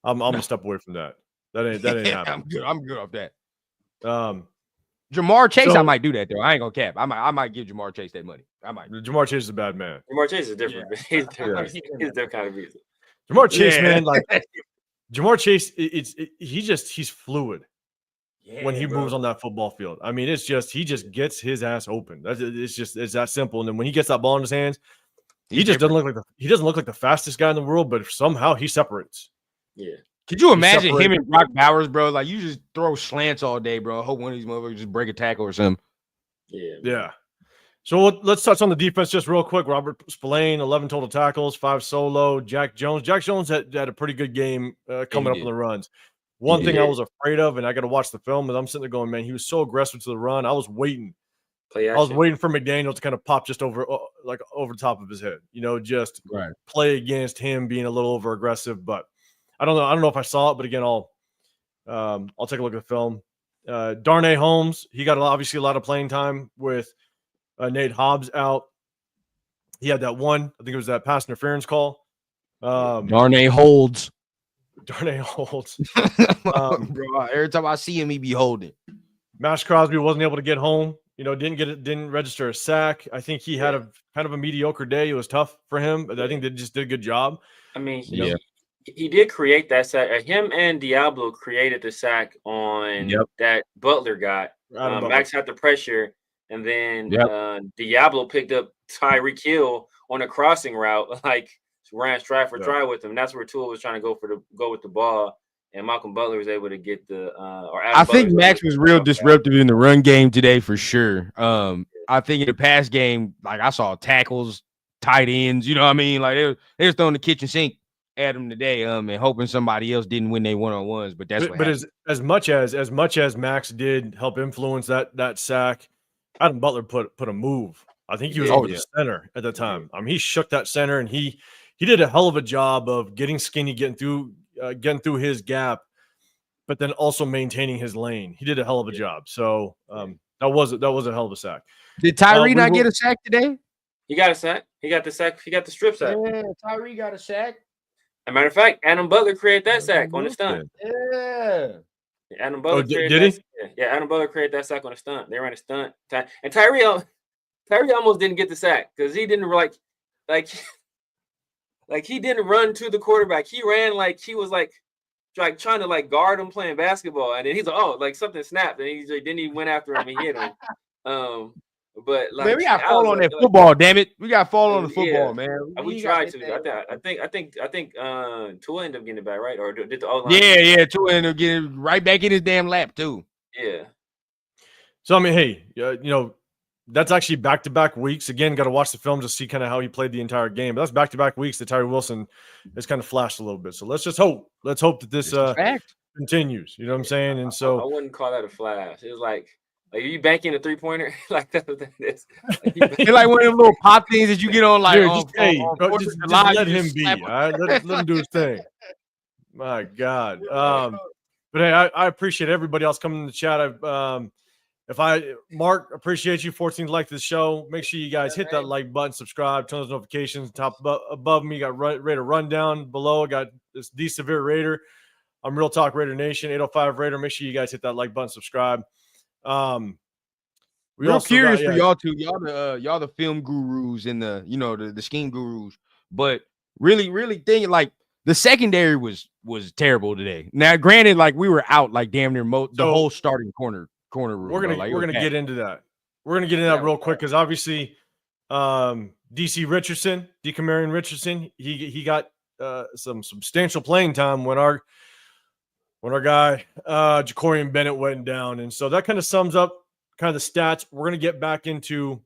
I'm gonna step away from that. That ain't happening. I'm good off that. Jamar Chase, I might do that though. I ain't gonna cap. I might give Jamar Chase that money. I might. Jamar Chase is a bad man. Jamar Chase is different. Yeah. He's their kind of music. Jamar Chase, man, like Jamar Chase, he's fluid when he moves on that football field. I mean, he just gets his ass open. It's that simple. And then when he gets that ball in his hands, he doesn't look like the fastest guy in the world, but somehow he separates. Yeah. Could you imagine him and Brock Bowers, bro? Like, you just throw slants all day, bro. I hope one of these motherfuckers just break a tackle or something. Yeah. So let's touch on the defense just real quick. Robert Spillane, 11 total tackles, 5 solo. Jack Jones had a pretty good game coming up on the runs. One thing I was afraid of, and I got to watch the film, is I'm sitting there going, man, he was so aggressive to the run. I was waiting. I was waiting for McDaniel to kind of pop just over top of his head. Just play against him being a little over aggressive, but I don't know if I saw it, but again, I'll take a look at the film. Darnay Holmes, he got obviously a lot of playing time with Nate Hobbs out. He had that one, I think it was that pass interference call. Darnay holds. Bro, every time I see him, he be holding. Max Crosby wasn't able to get home. Didn't register a sack. I think he had a kind of a mediocre day. It was tough for him, but I think they just did a good job. I mean, he did create that sack. Him and Diablo created the sack on that Butler got. Max had the pressure, and then Diablo picked up Tyreek Hill on a crossing route, like ran try for try with him. That's where Tua was trying to go with the ball, and Malcolm Butler was able to get the. I think Max was real disruptive in the run game today for sure. I think in the pass game, like, I saw tackles, tight ends. You know what I mean? Like, they was throwing the kitchen sink at him today, and hoping somebody else didn't win their one-on-ones. But that's what happened. as much as Max did help influence that sack, Adam Butler put a move. I think he was over the center at the time. I mean, he shook that center, and he did a hell of a job of getting skinny, getting through his gap, but then also maintaining his lane. He did a hell of a job. So that was a hell of a sack. Did Tyree not get a sack today? He got a sack. He got the sack. He got the strip sack. Yeah, Tyree got a sack. As a matter of fact, Adam Butler created that sack on the stunt. Yeah. Adam Butler did he? Yeah, Adam Butler created that sack on the stunt. They ran a stunt. And Tyree almost didn't get the sack because he didn't like he didn't run to the quarterback. He ran like he was like trying to like guard him playing basketball, and then he's like, oh, like something snapped, and then he went after him and hit him. But like, man, we got to fall on that football. Damn it, we got to fall on the football, man. We tried to. I think Tua ended up getting it back, right? Or did the O-line? Yeah. Tua ended up getting right back in his damn lap too. Yeah. So I mean, hey, you know, that's actually back-to-back weeks. Again, got to watch the film to see kind of how he played the entire game. But that's back-to-back weeks that Tyree Wilson has kind of flashed a little bit. So let's just hope. Let's hope that this continues. You know what I'm saying? And so I wouldn't call that a flash. It was like are you banking a 3-pointer? Like that's what that is. It's like one of them little pop things that you get on, like dude, just let him be. All right, let him do his thing. My God. But hey, I appreciate everybody else coming in the chat. Mark, appreciate you. 14th like the show. Make sure you guys hit that like button, subscribe, turn those notifications. Top above me, got Raider Rundown. Below, I got this The Severe Raider. I'm Real Talk Raider Nation, 805 Raider. Make sure you guys hit that like button, subscribe. Real curious for y'all too. Y'all the film gurus and the scheme gurus, but really thinking like the secondary was terrible today. Now, granted, like we were out like damn near the whole starting corner room. We're gonna get into that. We're gonna get into that real quick because obviously, DC Richardson, Decamarion Richardson, he got some substantial playing time when our guy Jacorian Bennett went down, and so that kind of sums up kind of the stats. We're gonna get back into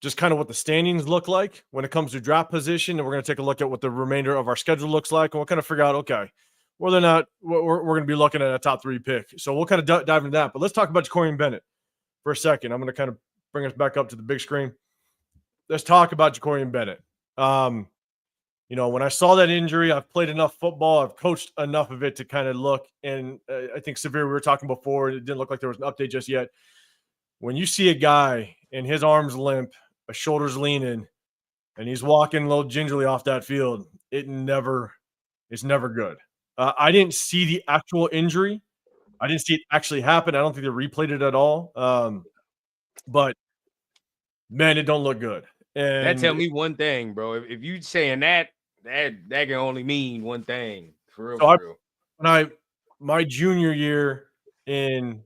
just kind of what the standings look like when it comes to draft position, and we're gonna take a look at what the remainder of our schedule looks like, and we'll kind of figure out whether or not we're going to be looking at a top 3 pick. So we'll kind of dive into that. But let's talk about Jacorian Bennett for a second. I'm going to kind of bring us back up to the big screen. Let's talk about Jacorian Bennett. You know, when I saw that injury, I've played enough football. I've coached enough of it to kind of look. And I think Severe, we were talking before, it didn't look like there was an update just yet. When you see a guy and his arms limp, a shoulder's leaning, and he's walking a little gingerly off that field, it's never good. I didn't see the actual injury. I didn't see it actually happen. I don't think they replayed it at all. But man, it don't look good. And that tell me one thing, bro. If you saying that can only mean one thing. For real. So my junior year in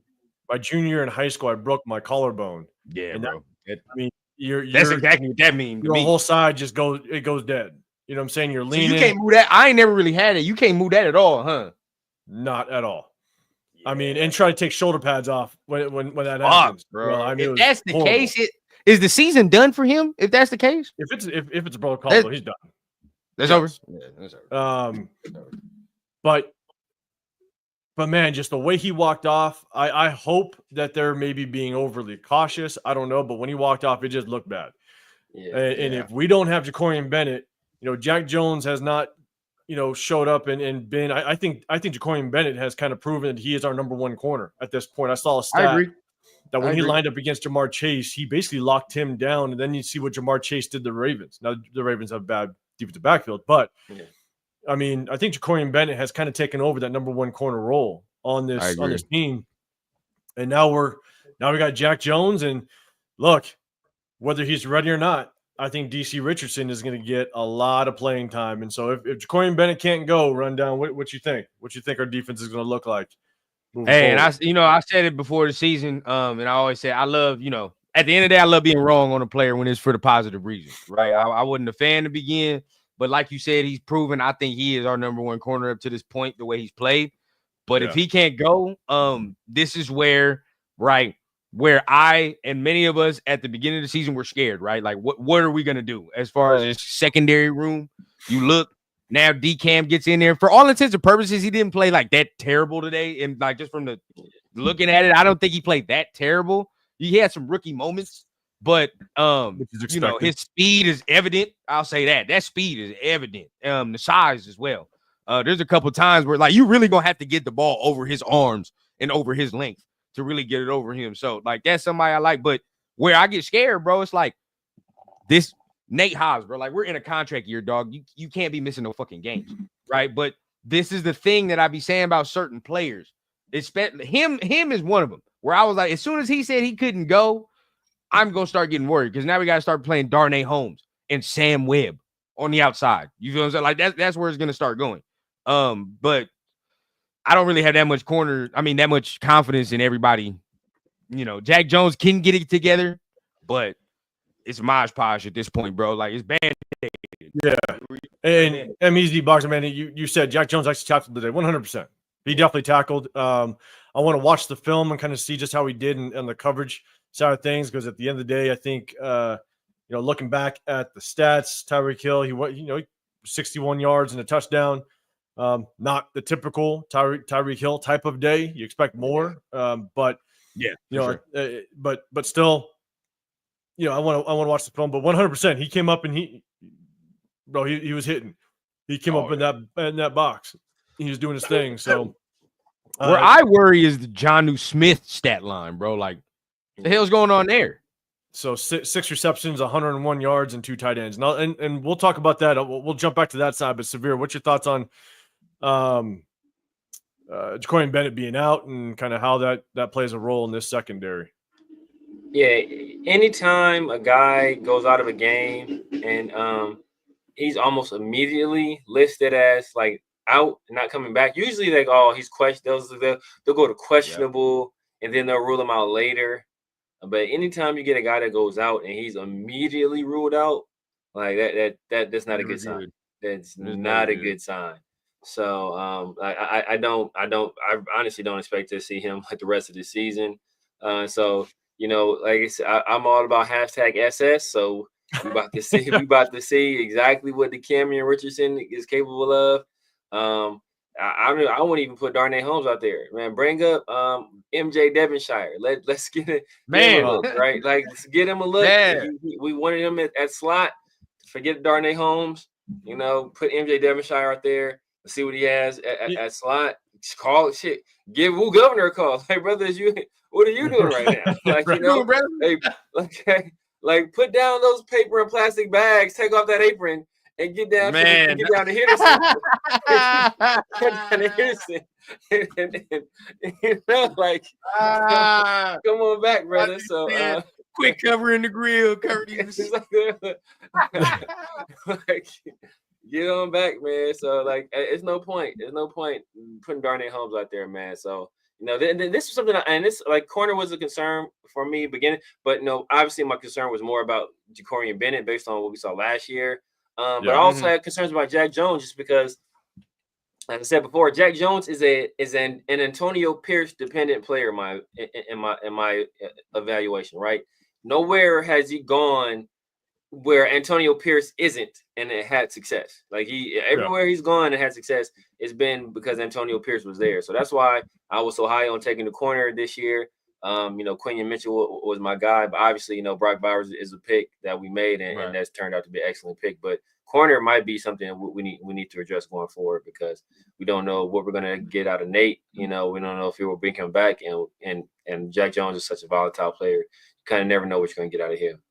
high school, I broke my collarbone. Yeah, bro. That's exactly what that means. Your whole side just goes dead. You know what I'm saying? You're leaning. So you can't move that. I ain't never really had it. You can't move that at all, huh? Not at all. Yeah. I mean, and try to take shoulder pads off when that happens, bro. Well, I mean, if that's the case, is the season done for him? If that's the case, if it's a broken collarbone, he's done. That's over. Yeah, that's over. But man, just the way he walked off, I hope that they're maybe being overly cautious. I don't know, but when he walked off, it just looked bad. Yeah, and if we don't have Jacorian Bennett, you know, Jack Jones has not, you know, showed up and been. I think Jacorian Bennett has kind of proven that he is our number 1 corner at this point. I saw a stat that when he lined up against Jamar Chase, he basically locked him down. And then you see what Jamar Chase did to the Ravens. Now the Ravens have bad defensive backfield, but I mean, I think Jacorian Bennett has kind of taken over that number 1 corner role on this team. And now we got Jack Jones, and look, whether he's ready or not, I think DC Richardson is going to get a lot of playing time. And so if Jacorian Bennett can't go, Rundown, what you think? What you think our defense is going to look like? Hey, forward? And I said it before the season, and I always say I love, at the end of the day, I love being wrong on a player when it's for the positive reasons, right? I wasn't a fan to begin, but like you said, he's proven. I think he is our number 1 corner up to this point, the way he's played. But if he can't go, this is where I and many of us at the beginning of the season were scared, right? Like, what are we going to do as far as this secondary room? You look, now D-Cam gets in there. For all intents and purposes, he didn't play like that terrible today. And like just from the looking at it, I don't think he played that terrible. He had some rookie moments, but his speed is evident. I'll say that speed is evident. The size as well. There's a couple times where like you really gonna have to get the ball over his arms and over his length to really get it over him. So like that's somebody I like. But where I get scared, bro, it's like this Nate Haas, bro. Like we're in a contract year, dog. You can't be missing no fucking games, right? But this is the thing that I be saying about certain players. Him is one of them. Where I was like, as soon as he said he couldn't go, I'm gonna start getting worried because now we gotta start playing Darnay Holmes and Sam Webb on the outside. You feel what I'm saying? Like that's where it's gonna start going. But I don't really have that much that much confidence in everybody. Jack Jones can get it together, but it's Maj Podge at this point, bro. Like it's band. Yeah. And MeZ Boxer, man, you said Jack Jones actually tackled today. 100%. He definitely tackled. I want to watch the film and kind of see just how he did in the coverage side of things, because at the end of the day, I think looking back at the stats, Tyreek Hill, he 61 yards and a touchdown. Not the typical Tyreek Hill type of day. You expect more, but yeah, but still, I want to watch the film. But 100%, he came up and he was hitting. He came up in that box. He was doing his thing. So where I worry is the Jonnu Smith stat line, bro. Like, the hell's going on there? So 6 receptions, 101 yards, and 2 tight ends. Now, and we'll talk about that. We'll jump back to that side. But Severe, what's your thoughts on Jacorian Bennett being out and kind of how that plays a role in this secondary? Yeah, anytime a guy goes out of a game and he's almost immediately listed as like out and not coming back. Usually he's questionable. They'll go to questionable and then they'll rule him out later. But anytime you get a guy that goes out and he's immediately ruled out, like that's not a good sign. That's not a good sign. So I honestly don't expect to see him like the rest of the season. So like I said, I'm all about #SS. So we about to see exactly what the Cameron Richardson is capable of. I won't even put Darnay Holmes out there, man. Bring up MJ Devonshire. Let's get it, man. Get him a look, right? Like, let's get him a look. We wanted him at slot. Forget Darnay Holmes. Put MJ Devonshire out there. Let's see what he has at slot. Just call it shit. Give Woo Governor a call. Hey, brother, what are you doing right now? Like, hey, like put down those paper and plastic bags. Take off that apron. And get down to Henderson. Come on back, brother. So quick covering the grill, like, get on back, man. So like, it's no point. There's no point putting Darnay Holmes out there, man. So this was something, and this like corner was a concern for me beginning, but obviously my concern was more about Jacorian Bennett based on what we saw last year. But I also had concerns about Jack Jones just because, like I said before, Jack Jones is an Antonio Pierce dependent player in my evaluation, right? Nowhere has he gone where Antonio Pierce isn't and it had success. Like everywhere he's gone and had success, it's been because Antonio Pierce was there. So that's why I was so high on taking the corner this year. Quinion Mitchell was my guy, but obviously, Brock Bowers is a pick that we made, and that's turned out to be an excellent pick. But corner might be something we need to address going forward because we don't know what we're gonna get out of Nate. We don't know if he will bring him back, and Jack Jones is such a volatile player. You kind of never know what you're gonna get out of him.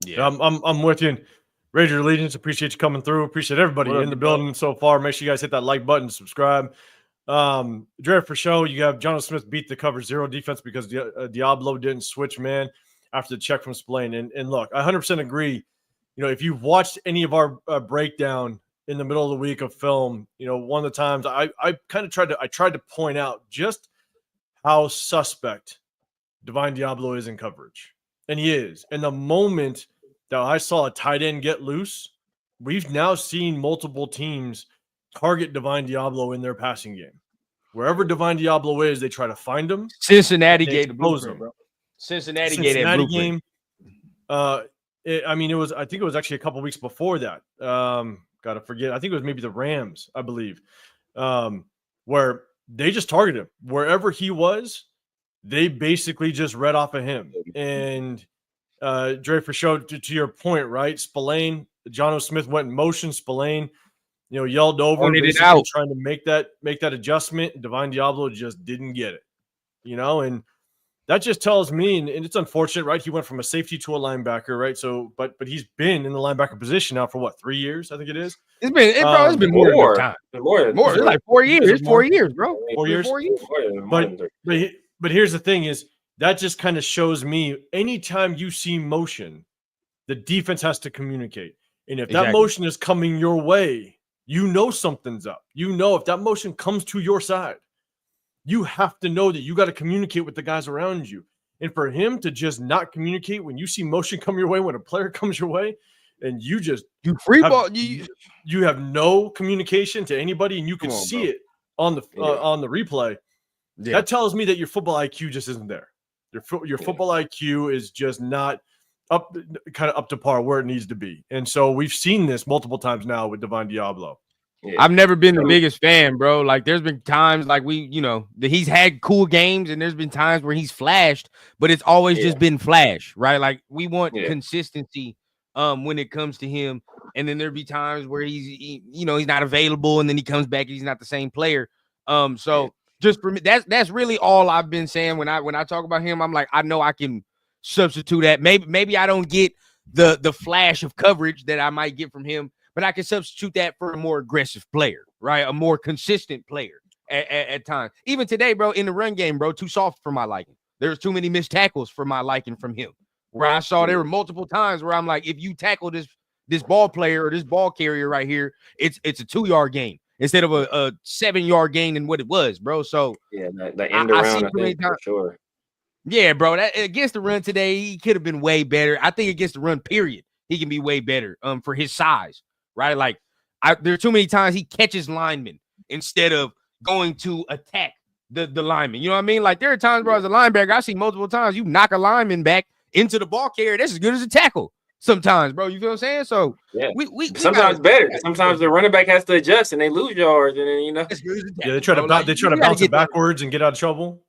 Yeah, I'm with you. Raider Allegiance, appreciate you coming through. Appreciate everybody in the building so far. Make sure you guys hit that like button, subscribe. Dre, for show, you have Jonnu Smith beat the cover 0 defense because Diablo didn't switch man after the check from Spillane. And look, I 100% agree. If you've watched any of our breakdown in the middle of the week of film, one of the times I kind of tried to point out just how suspect Divine Diablo is in coverage. And he is. And the moment that I saw a tight end get loose, we've now seen multiple teams target Divine Diablo in their passing game. Wherever Divine Diablo is, they try to find him. Cincinnati gave the blueprint, bro. Cincinnati gave that blueprint. I think it was actually a couple weeks before that. Gotta forget. I think it was maybe the Rams, I believe, where they just targeted him. Wherever he was, they basically just read off of him. And Dre, for show, to your point, right? Spillane, Jonnu Smith went in motion. Spillane, yelled over, basically trying to make that adjustment. Divine Diablo just didn't get it, and that just tells me, and it's unfortunate, right? He went from a safety to a linebacker, right? So, but he's been in the linebacker position now for what, 3 years? I think it is. It's been more time. More. It's like 4 years. It's 4 years, bro. 4 years. But here's the thing: is that just kind of shows me anytime you see motion, the defense has to communicate. And if that motion is coming your way, you know something's up. You know if that motion comes to your side, you have to know that you got to communicate with the guys around you. And for him to just not communicate when you see motion come your way, when a player comes your way, and you free ball, you have no communication to anybody, and you can see it on the replay. Yeah. That tells me that your football IQ just isn't there. Your football IQ is just not up to par where it needs to be. And so we've seen this multiple times now with Divine Diablo. Yeah. I've never been the biggest fan, bro. Like there's been times like that he's had cool games, and there's been times where he's flashed, but it's always just been flash, right? Like we want consistency when it comes to him. And then there'd be times where he's not available, and then he comes back and he's not the same player. Just for me, that's really all I've been saying when I talk about him. I'm like, I know I can substitute that. Maybe I don't get the flash of coverage that I might get from him, but I can substitute that for a more aggressive player, right? A more consistent player at times. Even today, bro, in the run game, bro, too soft for my liking. There's too many missed tackles for my liking from him. Where I saw there were multiple times where I'm like, if you tackle this ball player or this ball carrier right here, it's a 2-yard gain instead of a 7-yard gain in what it was, bro. So the end around, I think, for sure. Yeah, bro. That against the run today, he could have been way better. I think against the run, period, he can be way better. For his size, right? Like, there are too many times he catches linemen instead of going to attack the lineman. You know what I mean? Like there are times, bro, as a linebacker, I see multiple times you knock a lineman back into the ball carrier. That's as good as a tackle. Sometimes, bro, you feel what I'm saying? So we sometimes better. Sometimes the running back has to adjust and they lose yards, and then they try to bounce it backwards and get out of trouble.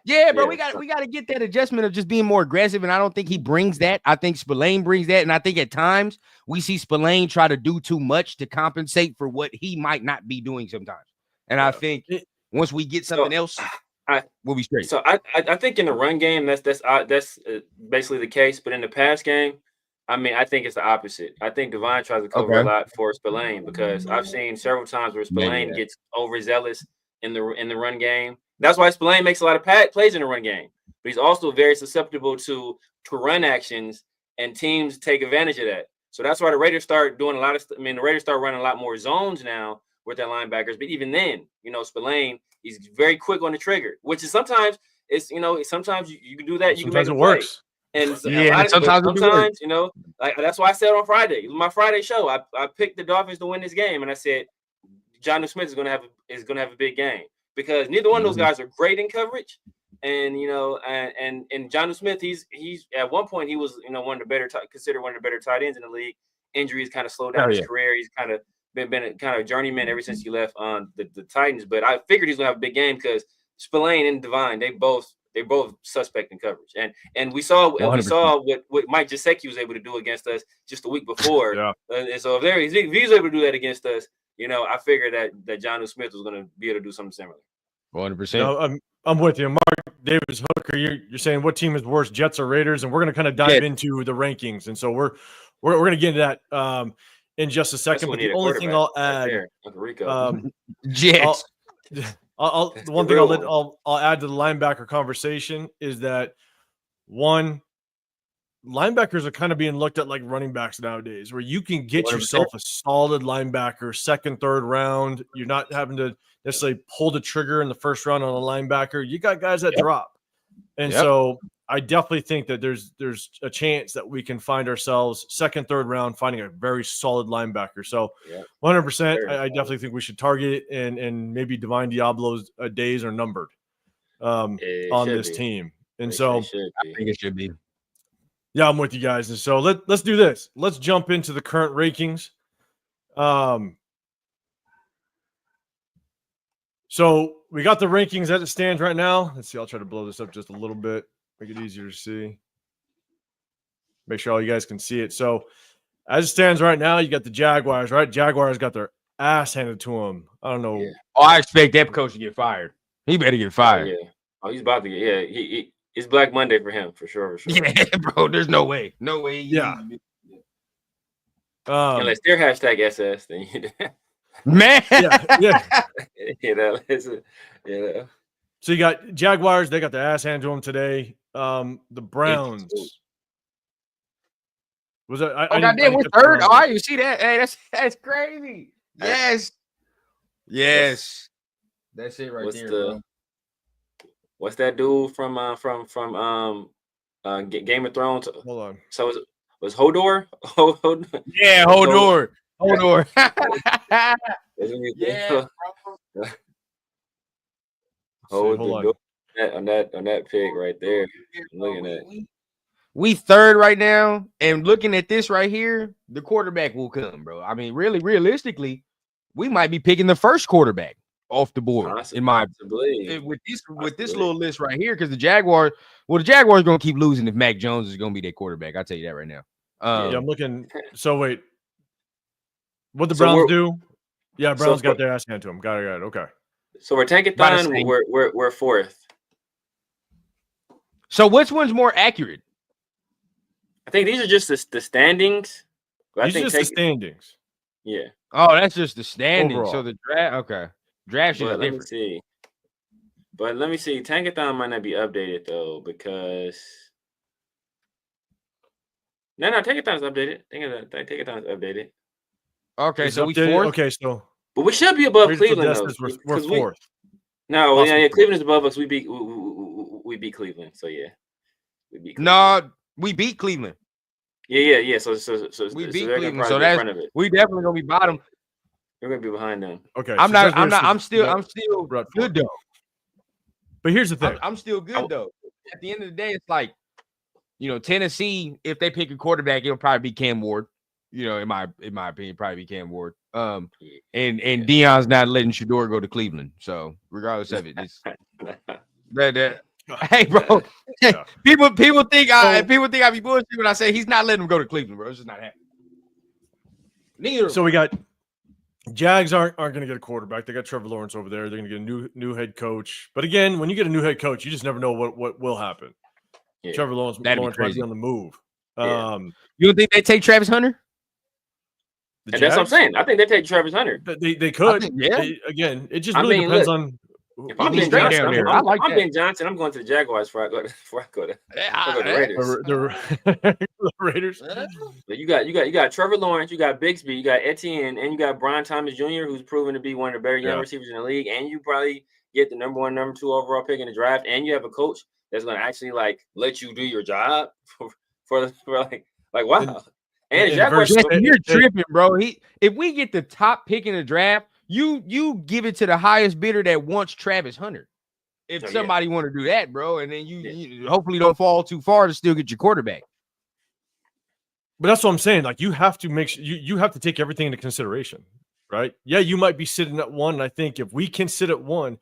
Yeah, bro. We got to get that adjustment of just being more aggressive, and I don't think he brings that. I think Spillane brings that, and I think at times we see Spillane try to do too much to compensate for what he might not be doing sometimes. And I think once we get something else, we'll be straight. So I think in the run game that's basically the case, but in the pass game, I mean, I think it's the opposite. I think Divine tries to cover a lot for Spillane because I've seen several times where Spillane gets overzealous in the run game. That's why Spillane makes a lot of plays in the run game. But he's also very susceptible to run actions, and teams take advantage of that. So that's why the Raiders start doing a lot of. The Raiders start running a lot more zones now with their linebackers. But even then, Spillane, he's very quick on the trigger, which is sometimes sometimes you can do that. You sometimes can make it works. And sometimes like that's why I said on Friday, my Friday show, I picked the Dolphins to win this game, and I said Jonnu Smith is gonna have a big game because neither one of those guys are great in coverage, and and Jonnu Smith, he's at one point he was considered one of the better tight ends in the league. Injuries kind of slowed down his career. He's kind of been a kind of journeyman ever since he left on the Titans, but I figured he's gonna have a big game because Spillane and Divine, they both suspect in coverage, and we saw what Mike Gesicki was able to do against us just a week before. And so if he's able to do that against us, I figured that Jonnu Smith was going to be able to do something similar. 100%. I'm with you, Mark Davis Hooker. You're saying what team is worse, Jets or Raiders, and we're going to kind of dive into the rankings, and so we're going to get into that in just a second. But the only thing I'll add, Jets. I'll add to the linebacker conversation is that linebackers are kind of being looked at like running backs nowadays, where you can get yourself a solid linebacker, second, third round. You're not having to necessarily pull the trigger in the first round on a linebacker. You got guys that drop. And so I definitely think that there's a chance that we can find ourselves second, third round, finding a very solid linebacker. So 100%, I definitely think we should target it, and maybe Divine Diablo's days are numbered on this team. And so I think it should be. Yeah, I'm with you guys. And so let's do this. Let's jump into the current rankings. So we got the rankings as it stands right now. Let's see. I'll try to blow this up just a little bit, make it easier to see. Make sure all you guys can see it. So as it stands right now, you got the Jaguars, right? Jaguars got their ass handed to them. I don't know. Yeah. Oh, I expect that coach to get fired. He better get fired. He's about to get. Yeah, it's Black Monday for him for sure. Yeah, bro. There's no way. No way. Unless they're hashtag SS, then man. Yeah. So you got Jaguars. They got their ass handed to them today. The Browns. Was it? Goddamn, we're third. Oh, you see that? Hey, that's crazy. Yes. That's it right there, bro. What's that dude from Game of Thrones? Hold on. So was Hodor? Yeah, Hodor. Yeah. Hold on that pick right there. I'm looking at. We third right now, and looking at this right here, the quarterback will come, bro. I mean, really, realistically, we might be picking the first quarterback off the board. With this little list right here, because the Jaguars gonna keep losing if Mac Jones is gonna be their quarterback. I'll tell you that right now. Yeah, I'm looking. So wait, what the Browns do? Yeah, Browns got their ass handed to them. Got it. Okay. So we're tankathon. We're fourth. So which one's more accurate? I think these are just the standings. These are just the standings. Yeah. Oh, that's just the standings. Overall. So the draft, okay. Draft is different. Let me see. But let me see. Tankathon might not be updated though, because no, Tankathon is updated. Tankathon is updated. Okay, It's so we updated? fourth. Okay, so but we should be above Cleveland though. We're fourth. No, yeah, Cleveland is above us. We beat Cleveland. So yeah, we beat Cleveland. No, we beat Cleveland. Yeah. So we beat Cleveland. So that's we definitely gonna be bottom. We're gonna be behind them. Okay, I'm still good though. But here's the thing. I'm still good though. At the end of the day, it's like, Tennessee. If they pick a quarterback, it'll probably be Cam Ward. In my opinion, probably be Cam Ward. And Deion's not letting Shador go to Cleveland. So regardless of it, it's that. Hey, bro. Yeah. People think I be bullshit when I say he's not letting him go to Cleveland, bro. It's just not happening. Neither. So we got Jags aren't going to get a quarterback. They got Trevor Lawrence over there. They're going to get a new head coach. But again, when you get a new head coach, you just never know what will happen. Yeah. Trevor Lawrence might be on the move. Yeah. You don't think they take Travis Hunter? And that's what I'm saying. I think they take Travis Hunter. They could. Again, it just really depends on. If I'm Ben Johnson, I'm going to the Jaguars before I go to the Raiders. The Raiders. You got Trevor Lawrence, you got Bigsby, you got Etienne, and you got Brian Thomas Jr., who's proven to be one of the better young receivers in the league. And you probably get the number 1, number 2 overall pick in the draft. And you have a coach that's going to actually let you do your job for wow. And the Jaguars, you're tripping, bro. If we get the top pick in the draft, you give it to the highest bidder that wants Travis Hunter. If somebody want to do that, bro, and then you hopefully don't fall too far to still get your quarterback. But that's what I'm saying. Like, you have to make sure you have to take everything into consideration, right? Yeah, you might be sitting at 1. And I think if we can sit at 1,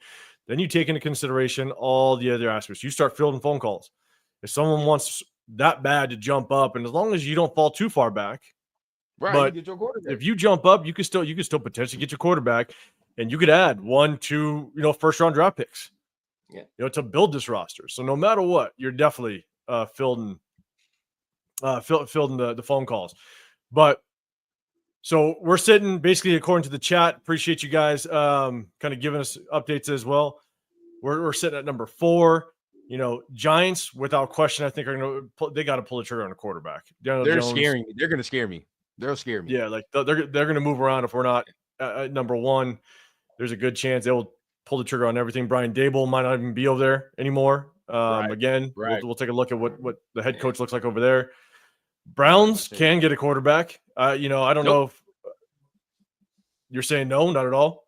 then you take into consideration all the other aspects. You start fielding phone calls. If someone wants that bad to jump up, and as long as you don't fall too far back, right? But you get your quarterback. If you jump up, you could still potentially get your quarterback, and you could add 1, 2, first round draft picks. Yeah, to build this roster. So no matter what, you're definitely fielding the phone calls. But so we're sitting basically according to the chat. Appreciate you guys kind of giving us updates as well. We're sitting at number 4. Giants, without question, I think they got to pull the trigger on a quarterback. They're scaring me. They're going to scare me. They'll scare me. Yeah, like they're going to move around. If we're not at number 1, there's a good chance they will pull the trigger on everything. Brian Dable might not even be over there anymore. Again, we'll take a look at what the head coach looks like over there. Browns can get a quarterback. I don't know if you're saying no, not at all.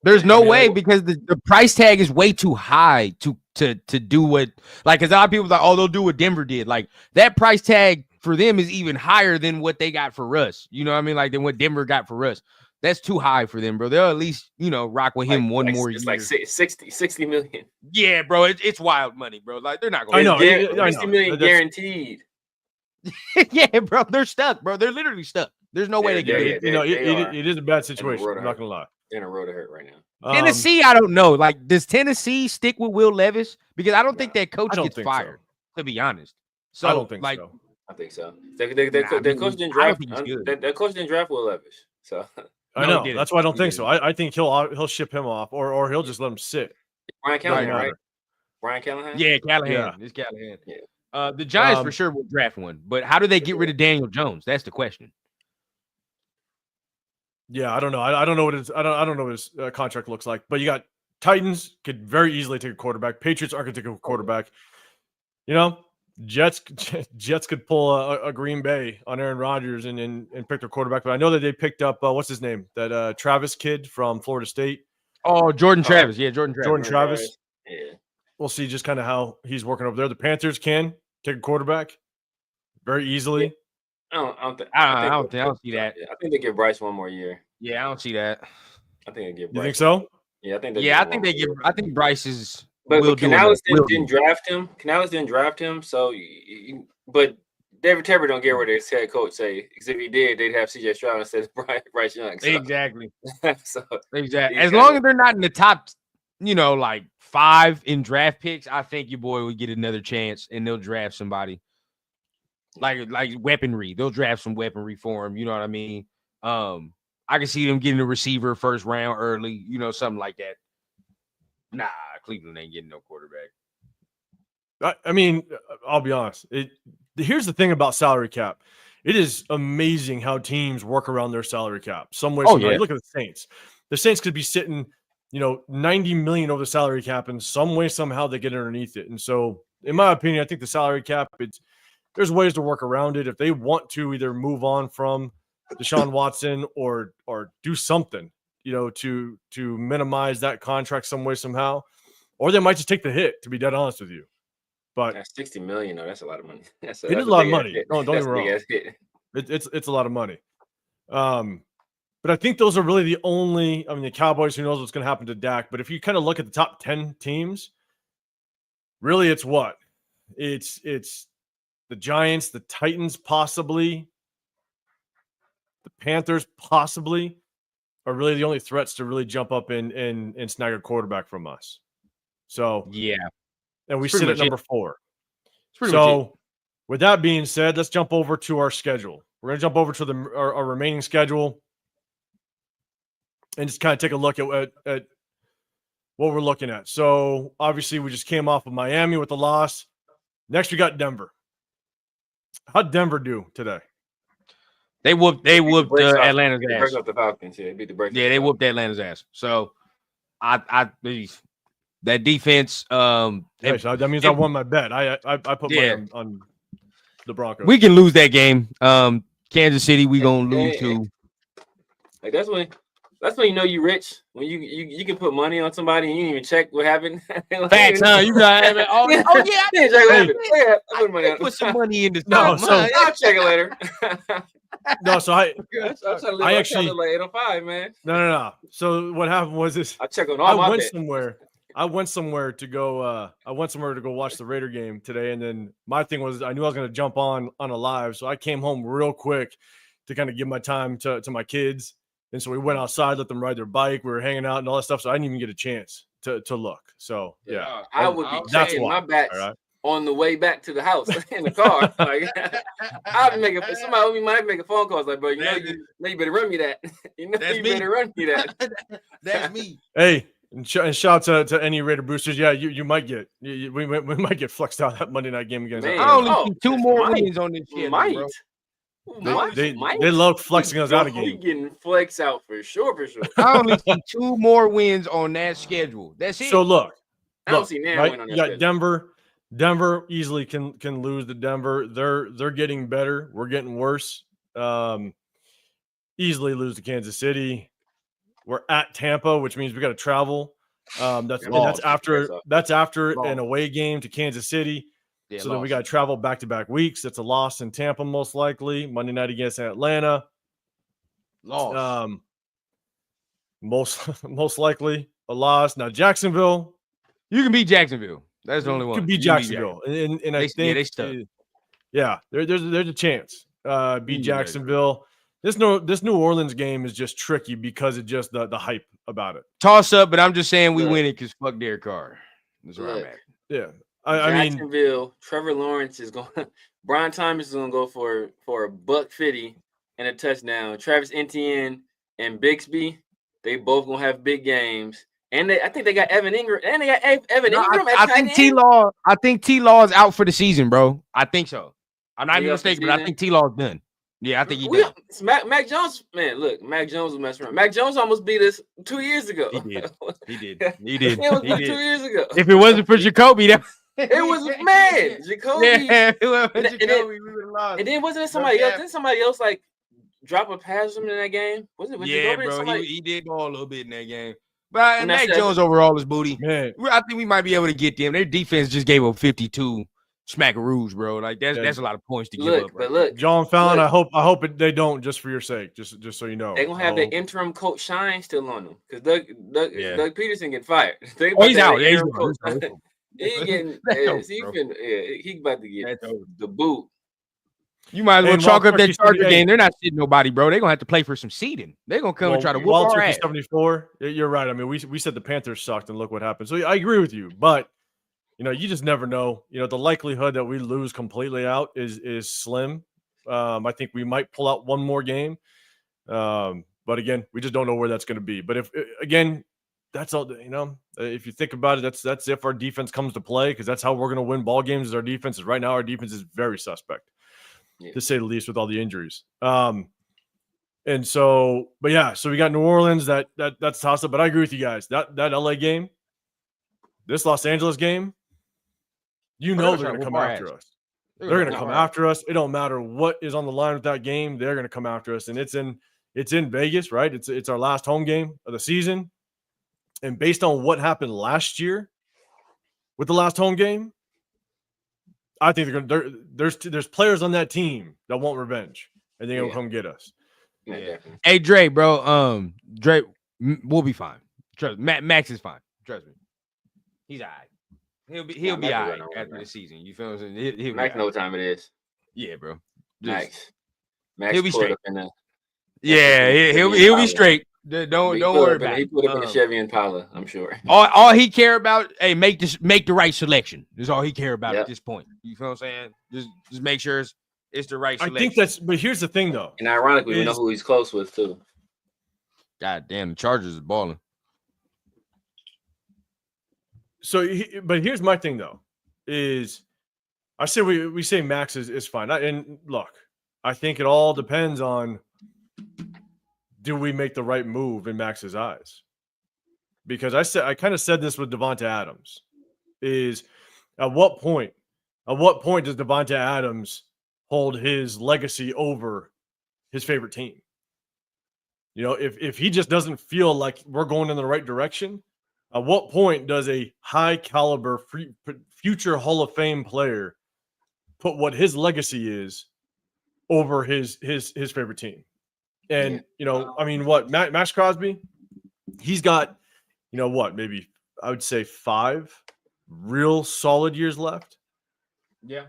There's no way, because the price tag is way too high to do what, because a lot of people are like, they'll do what Denver did. Like, that price tag for them is even higher than what they got for us. You know what I mean? Like, than what Denver got for us. That's too high for them, bro. They'll at least, rock with him one more year. It's like 60 million. Yeah, bro. It's wild money, bro. Like, they're not going to. I know. 60 million guaranteed. Yeah, bro. They're stuck, bro. They're literally stuck. There's no way they can get it. It is a bad situation. I'm not going to lie. They're in a road to hurt right now. Tennessee, I don't know. Like, does Tennessee stick with Will Levis? Because I don't think that coach gets fired, to be honest. So I don't think so. I think so. Their coach didn't draft. Their coach didn't draft Will Levis. So I know. That's why I don't think so. I think he'll ship him off, or he'll just let him sit. Brian Callahan, right? Brian Callahan? Yeah, Callahan. Yeah. It's Callahan. Yeah. The Giants for sure will draft one, but how do they get rid of Daniel Jones? That's the question. Yeah, I don't know. I don't know what I don't know what his contract looks like. But you got Titans could very easily take a quarterback. Patriots aren't going to take a quarterback. You know, Jets could pull a Green Bay on Aaron Rodgers and pick their quarterback. But I know that they picked up what's his name, that Travis kid from Florida State. Oh, Jordan Travis. Yeah, Jordan Travis. Jordan Travis. Yeah. We'll see just kind of how he's working over there. The Panthers can take a quarterback very easily. I don't see that. I think they give Bryce one more year. Yeah, I don't see that. I think they give You Bryce. think so? Yeah, I think. I think Bryce is. But Canales didn't draft him. Canales didn't draft him. So, but David Tepper don't get what his head coach say. Because if he did, they'd have C.J. Stroud instead of Bryce Young. So. Exactly. Exactly. As long as they're not in the top, like 5 in draft picks, I think your boy would get another chance, and they'll draft somebody like weaponry. They'll draft some weaponry for him. You know what I mean? I can see them getting a receiver first round early. Something like that. Nah, Cleveland ain't getting no quarterback. I mean, I'll be honest. Here's the thing about salary cap. It is amazing how teams work around their salary cap. Some way, yeah. Look at the Saints. The Saints could be sitting, $90 million over the salary cap, and some way, somehow they get underneath it. And so, in my opinion, I think the salary cap, there's ways to work around it. If they want to either move on from Deshaun Watson or do something, to minimize that contract some way, somehow, or they might just take the hit, to be dead honest with you. But that's $60 million. That's a lot of money. It is a lot of money. Don't get me wrong. It's a lot of money. But I think those are really the only. The Cowboys. Who knows what's going to happen to Dak? But if you kind of look at the top 10 teams, really, it's what? It's the Giants, the Titans, possibly the Panthers, possibly, are really the only threats to really jump up and snag a quarterback from us. So yeah. And we sit at number 4. So, with that being said, let's jump over to our schedule. We're going to jump over to our remaining schedule and just kind of take a look at what we're looking at. So, obviously, we just came off of Miami with the loss. Next, we got Denver. How'd Denver do today? They whooped Atlanta's ass. The Falcons. Yeah, they whooped Atlanta's ass. So, that defense. So that means I won my bet. I put money on the Broncos. We can lose that game. Kansas City, we gonna lose too. Like that's when you know you rich, when you can put money on somebody and you didn't even check what happened. Facts, huh? You got it. Oh yeah, I didn't check what happened. I put some money in this. No, so I'll check it later. No, so I actually like 805, man. No. So what happened was this. I check on all my bets. I went somewhere to go. Watch the Raider game today, and then my thing was I knew I was going to jump on a live, so I came home real quick to kind of give my time to my kids, and so we went outside, let them ride their bike. We were hanging out and all that stuff, so I didn't even get a chance to look. So yeah, I would be checking my bets on the way back to the house in the car. Like I'll be somebody might make a phone call. It's like, bro, you better run me that. Better run me that. That's me. Hey. And shout out to any Raider boosters. Yeah, you might get we might get flexed out that Monday night game against. I only see 2 more wins on this shit. They love flexing us out of game. We getting flexed out for sure. I only see 2 more wins on that schedule. That's it. So look, I don't see now win on that. You got Denver. Denver easily can lose to Denver. They're getting better. We're getting worse. Easily lose to Kansas City. We're at Tampa, which means we got to travel. That's after an away game to Kansas City. Yeah, so then we got to travel back-to-back weeks. That's a loss in Tampa, most likely. Monday night against Atlanta. Loss. Most likely a loss. Now Jacksonville. You can beat Jacksonville. That's the only one. Could beat Jacksonville. And I think they stuck. There's a chance. Beat Jacksonville. This New Orleans game is just tricky because of just the hype about it. Toss up, but I'm just saying we win it because fuck Derek Carr. That's where I'm at. Yeah. Jacksonville, Trevor Lawrence is going Brian Thomas is gonna go for $150 and a touchdown. Travis Etienne and Bixby, they both gonna have big games. And I think they got Evan Ingram. And they got Evan Ingram at I tight think end. T-Law. I think T-Law is out for the season, bro. I think so. I'm not even Out for the mistaken, but I season? think T-Law is done. Yeah, I think he's done. Mac Jones, man, look, Mac Jones was messing around. Mac Jones almost beat us 2 years ago. He did. It was 2 years ago. If it wasn't for Jacoby, that it was man, Jacoby. Yeah, if it wasn't for Jacoby, we would have lost. And then wasn't it somebody else? Didn't somebody else like drop a pass from him in that game? Was yeah, Jacoby bro. He did go a little bit in that game. But Mac Jones overall is booty. Man, I think we might be able to get them. Their defense just gave up 52 smackaroos, bro. Like that's a lot of points to give up. But look, John Fallon, I hope they don't, just for your sake, just so you know. They're gonna have the interim coach Shine still on them because Doug Peterson get fired. He's out. He about to get the boot. You might as well chalk up that Charger game. They're not sitting nobody, bro. They're gonna have to play for some seeding. They're gonna come and try to whoop our ass. 74. You're right. I mean, we said the Panthers sucked, and look what happened. So I agree with you, but you just never know. The likelihood that we lose completely out is slim. I think we might pull out one more game, but again, we just don't know where that's going to be. But if that's all. If you think about it, that's if our defense comes to play, because that's how we're going to win ball games. Is our defense. Right now, our defense is very suspect. To say the least, with all the injuries. And so, but yeah, so we got New Orleans, that's toss up. But I agree with you guys. That LA game, this Los Angeles game, they're gonna come after us. They're gonna come after us. It don't matter what is on the line with that game, they're gonna come after us. And it's in Vegas, right? It's our last home game of the season. And based on what happened last year with the last home game, I think there's players on that team that want revenge, and they're gonna come get us. Yeah. Hey, Dre, bro. Dre, we'll be fine. Trust me. Max is fine. Trust me. He's all right. He'll be all right after the season. You feel what I'm saying? He'll Max know what time it is. Yeah, bro. Max he'll be straight. He'll be straight. Don't worry about it. He put up in the Chevy Impala, I'm sure. All he care about, make the right selection. That's all he care about at this point. You feel what I'm saying? Just make sure it's the right selection. I think but here's the thing though. And ironically, we know who he's close with too. God damn, the Chargers is balling. So, but here's my thing though, is I say we say Max is fine. And look, I think it all depends on, do we make the right move in Max's eyes? Because I kind of said this with Devonta Adams, is at what point does Devonta Adams hold his legacy over his favorite team? If he just doesn't feel like we're going in the right direction, at what point does a high caliber future Hall of Fame player put what his legacy is over his favorite team? And I mean, what Max Crosby, he's got, maybe I would say 5 real solid years left. Yeah.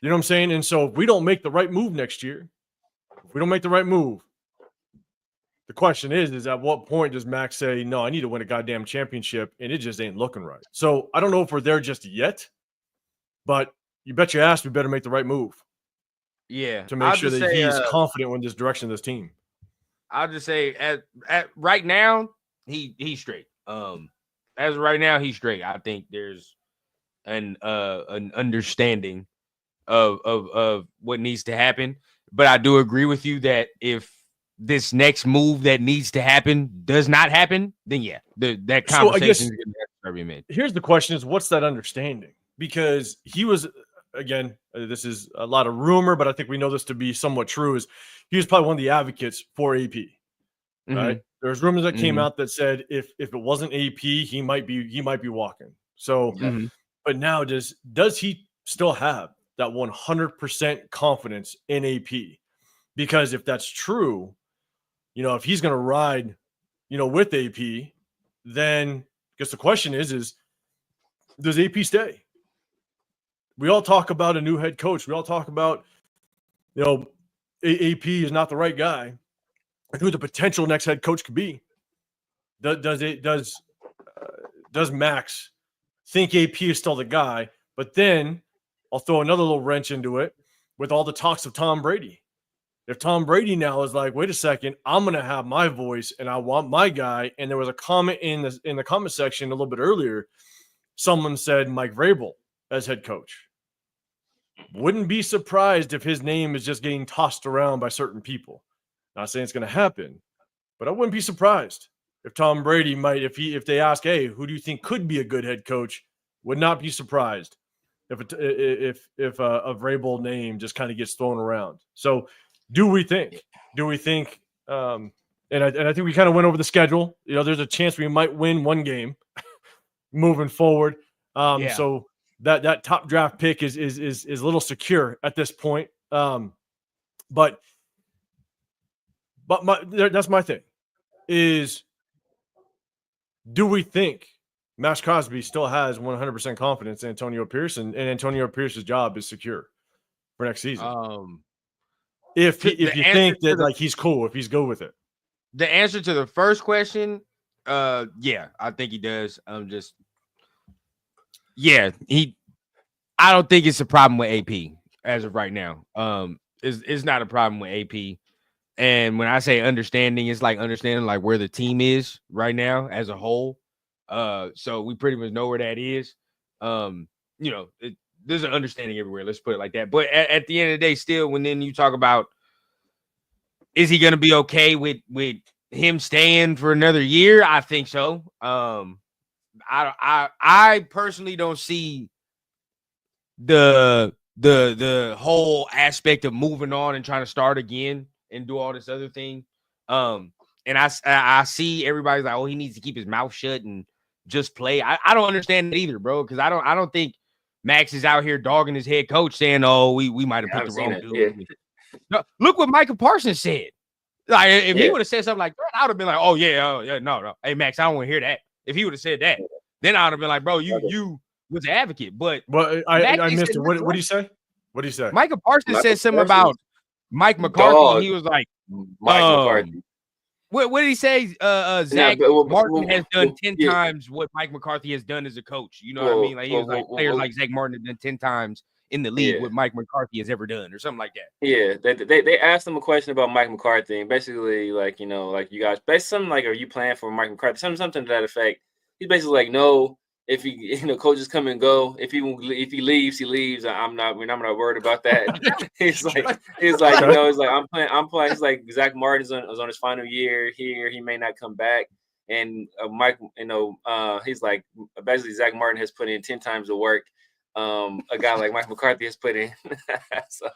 You know what I'm saying? And so if we don't make the right move next year, the question is at what point does Max say, no, I need to win a goddamn championship, and it just ain't looking right. So I don't know if we're there just yet, but you bet your ass we better make the right move. Yeah. To make sure that he's confident in this direction of this team. I'll just say at right now, he's straight. As of right now, he's straight. I think there's an understanding of what needs to happen. But I do agree with you that if this next move that needs to happen does not happen, then that conversation is going to be made. Here's the question: is what's that understanding? Because he was, again, this is a lot of rumor, but I think we know this to be somewhat true. Is he was probably one of the advocates for AP, right? There's rumors that came out that said if it wasn't AP, he might be walking. So, but now does he still have that 100% confidence in AP? Because if that's true, if he's going to ride, with AP, then I guess the question is does AP stay? We all talk about a new head coach. We all talk about, AP is not the right guy. I think who the potential next head coach could be. Does Max think AP is still the guy? But then I'll throw another little wrench into it with all the talks of Tom Brady. If Tom Brady now is like, wait a second, I'm going to have my voice and I want my guy. And there was a comment in the comment section a little bit earlier. Someone said Mike Vrabel as head coach. Wouldn't be surprised if his name is just getting tossed around by certain people. Not saying it's going to happen, but I wouldn't be surprised if Tom Brady might, if they ask, hey, who do you think could be a good head coach? Would not be surprised if a Vrabel name just kind of gets thrown around. So, do we think? And I think we kind of went over the schedule. There's a chance we might win one game moving forward. So that top draft pick is a little secure at this point. But that's my thing is, do we think Max Crosby still has 100% confidence in Antonio Pierce and Antonio Pierce's job is secure for next season? If you think that like he's cool, if he's good with it. The answer to the first question, yeah, I think he does. I don't think it's a problem with AP as of right now. It's not a problem with AP. And when I say understanding, it's like understanding like where the team is right now as a whole. So we pretty much know where that is. There's an understanding everywhere. Let's put it like that. But at the end of the day, still, when then you talk about, is he going to be okay with him staying for another year? I think so. I personally don't see the whole aspect of moving on and trying to start again and do all this other thing. And I see everybody's like, oh, he needs to keep his mouth shut and just play. I don't understand it either, bro, because I don't think Max is out here dogging his head coach saying, oh, we might have picked the wrong dude. Yeah. No, look what Michael Parsons said. Like, if he would have said something like that, I would have been like, oh, yeah, no. Hey, Max, I don't want to hear that. If he would have said that, then I would have been like, bro, you was an advocate. But I missed it. What do you say? What do you say? Michael Parsons said something about Mike McCarthy. And he was like, Mike McCarthy. What did he say? Zach Martin has done 10 times what Mike McCarthy has done as a coach. You know what I mean? Like he was like players like Zach Martin have done 10 times in the league what Mike McCarthy has ever done, or something like that. Yeah, they asked him a question about Mike McCarthy, and basically, like, like you guys, basically something like, are you playing for Mike McCarthy? Something to that effect. He's basically like, no. If he, coaches come and go. If he leaves, he leaves. I'm not worried about that. he's like, I'm playing. He's like, Zach Martin is on his final year here. He may not come back. And Mike, he's like, basically Zach Martin has put in 10 times the work a guy like Mike McCarthy has put in. So.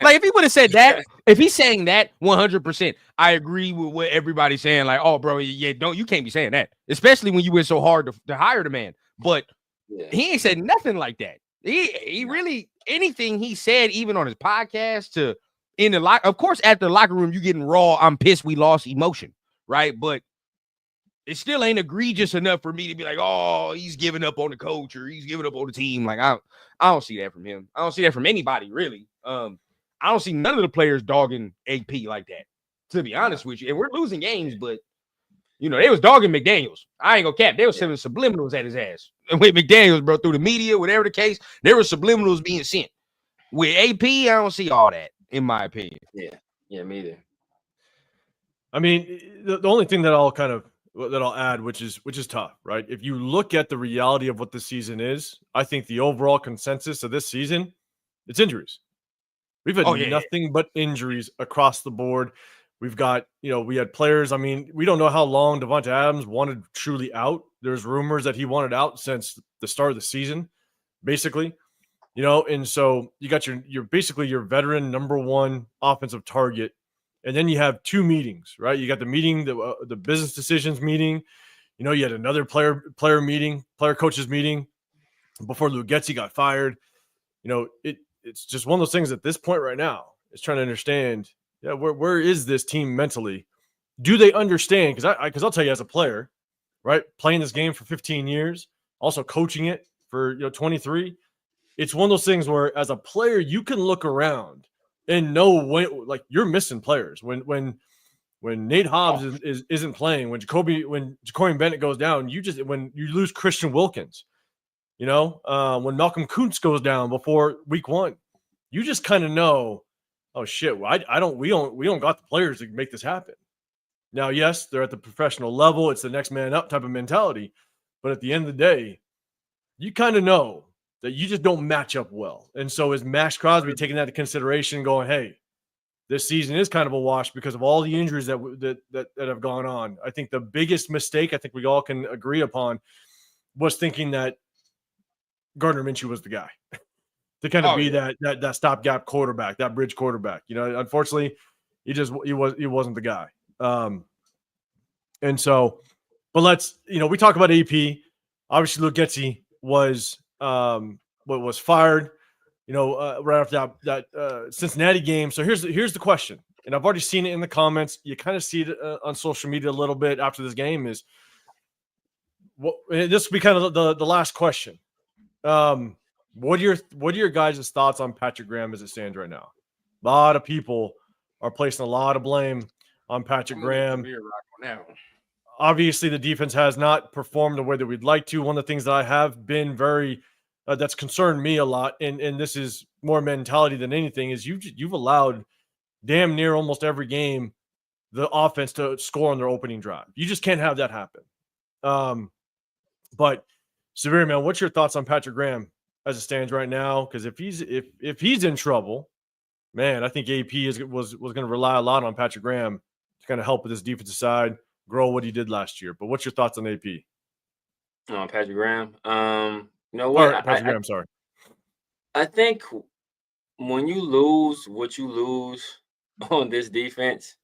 Like, if he would have said that, if he's saying that 100%, I agree with what everybody's saying. Like, oh, bro, you can't be saying that, especially when you went so hard to hire the man. But he ain't said nothing like that. He really, anything he said, even on his podcast, to in the of course, at the locker room, you getting raw, I'm pissed we lost emotion, right? But it still ain't egregious enough for me to be like, oh, he's giving up on the coach or he's giving up on the team. Like, I don't see that from him. I don't see that from anybody, really. I don't see none of the players dogging AP like that, to be honest with you. And we're losing games, but, they was dogging McDaniels. I ain't gonna cap. They was sending subliminals at his ass. And with McDaniels, bro, through the media, whatever the case, there were subliminals being sent. With AP, I don't see all that, in my opinion. Yeah, me either. I mean, the only thing that I'll add, which is tough, right? If you look at the reality of what the season is, I think the overall consensus of this season, it's injuries. We've had nothing but injuries across the board. We've got, we had players. I mean, we don't know how long Devonta Adams wanted truly out. There's rumors that he wanted out since the start of the season, basically, and so you got your basically your veteran number one offensive target. And then you have two meetings, right? You got the meeting, the business decisions meeting. You had another player meeting, player coaches meeting before Lugetzi got fired. It's just one of those things at this point right now. It's trying to understand, where is this team mentally? Do they understand? Because I'll tell you, as a player, right, playing this game for 15 years, also coaching it for 23. It's one of those things where, as a player, you can look around and know when, like, you're missing players. When Nate Hobbs isn't playing, when Jacoby Bennett goes down, when you lose Christian Wilkins, when Malcolm Kuntz goes down before week one, you just kind of know oh shit, well, we don't got the players to make this happen. Now, yes, they're at the professional level. It's the next man up type of mentality. But at the end of the day, you kind of know that you just don't match up well. And so is Max Crosby taking that into consideration and going, hey, this season is kind of a wash because of all the injuries that have gone on. I think the biggest mistake I think we all can agree upon was thinking that Gardner Minshew was the guy to kind of that stopgap quarterback, that bridge quarterback. You know, unfortunately, he wasn't the guy. And so, but let's, we talk about AP. Obviously, Luke Getsy was fired, right after that Cincinnati game. So here's the question, and I've already seen it in the comments. You kind of see it on social media a little bit after this game. Is this will be kind of the last question. What are your guys' thoughts on Patrick Graham as it stands right now? A lot of people are placing a lot of blame on Patrick Graham. Obviously, the defense has not performed the way that we'd like to. One of the things that I have been that's concerned me a lot, and this is more mentality than anything, is you've allowed damn near almost every game the offense to score on their opening drive. You just can't have that happen. But Severe, man, what's your thoughts on Patrick Graham as it stands right now? Because if he's in trouble, man, I think AP was going to rely a lot on Patrick Graham to kind of help with his defensive side, grow what he did last year. But what's your thoughts on AP? Patrick Graham. You know what? Patrick Graham, sorry. I think when you lose what you lose on this defense,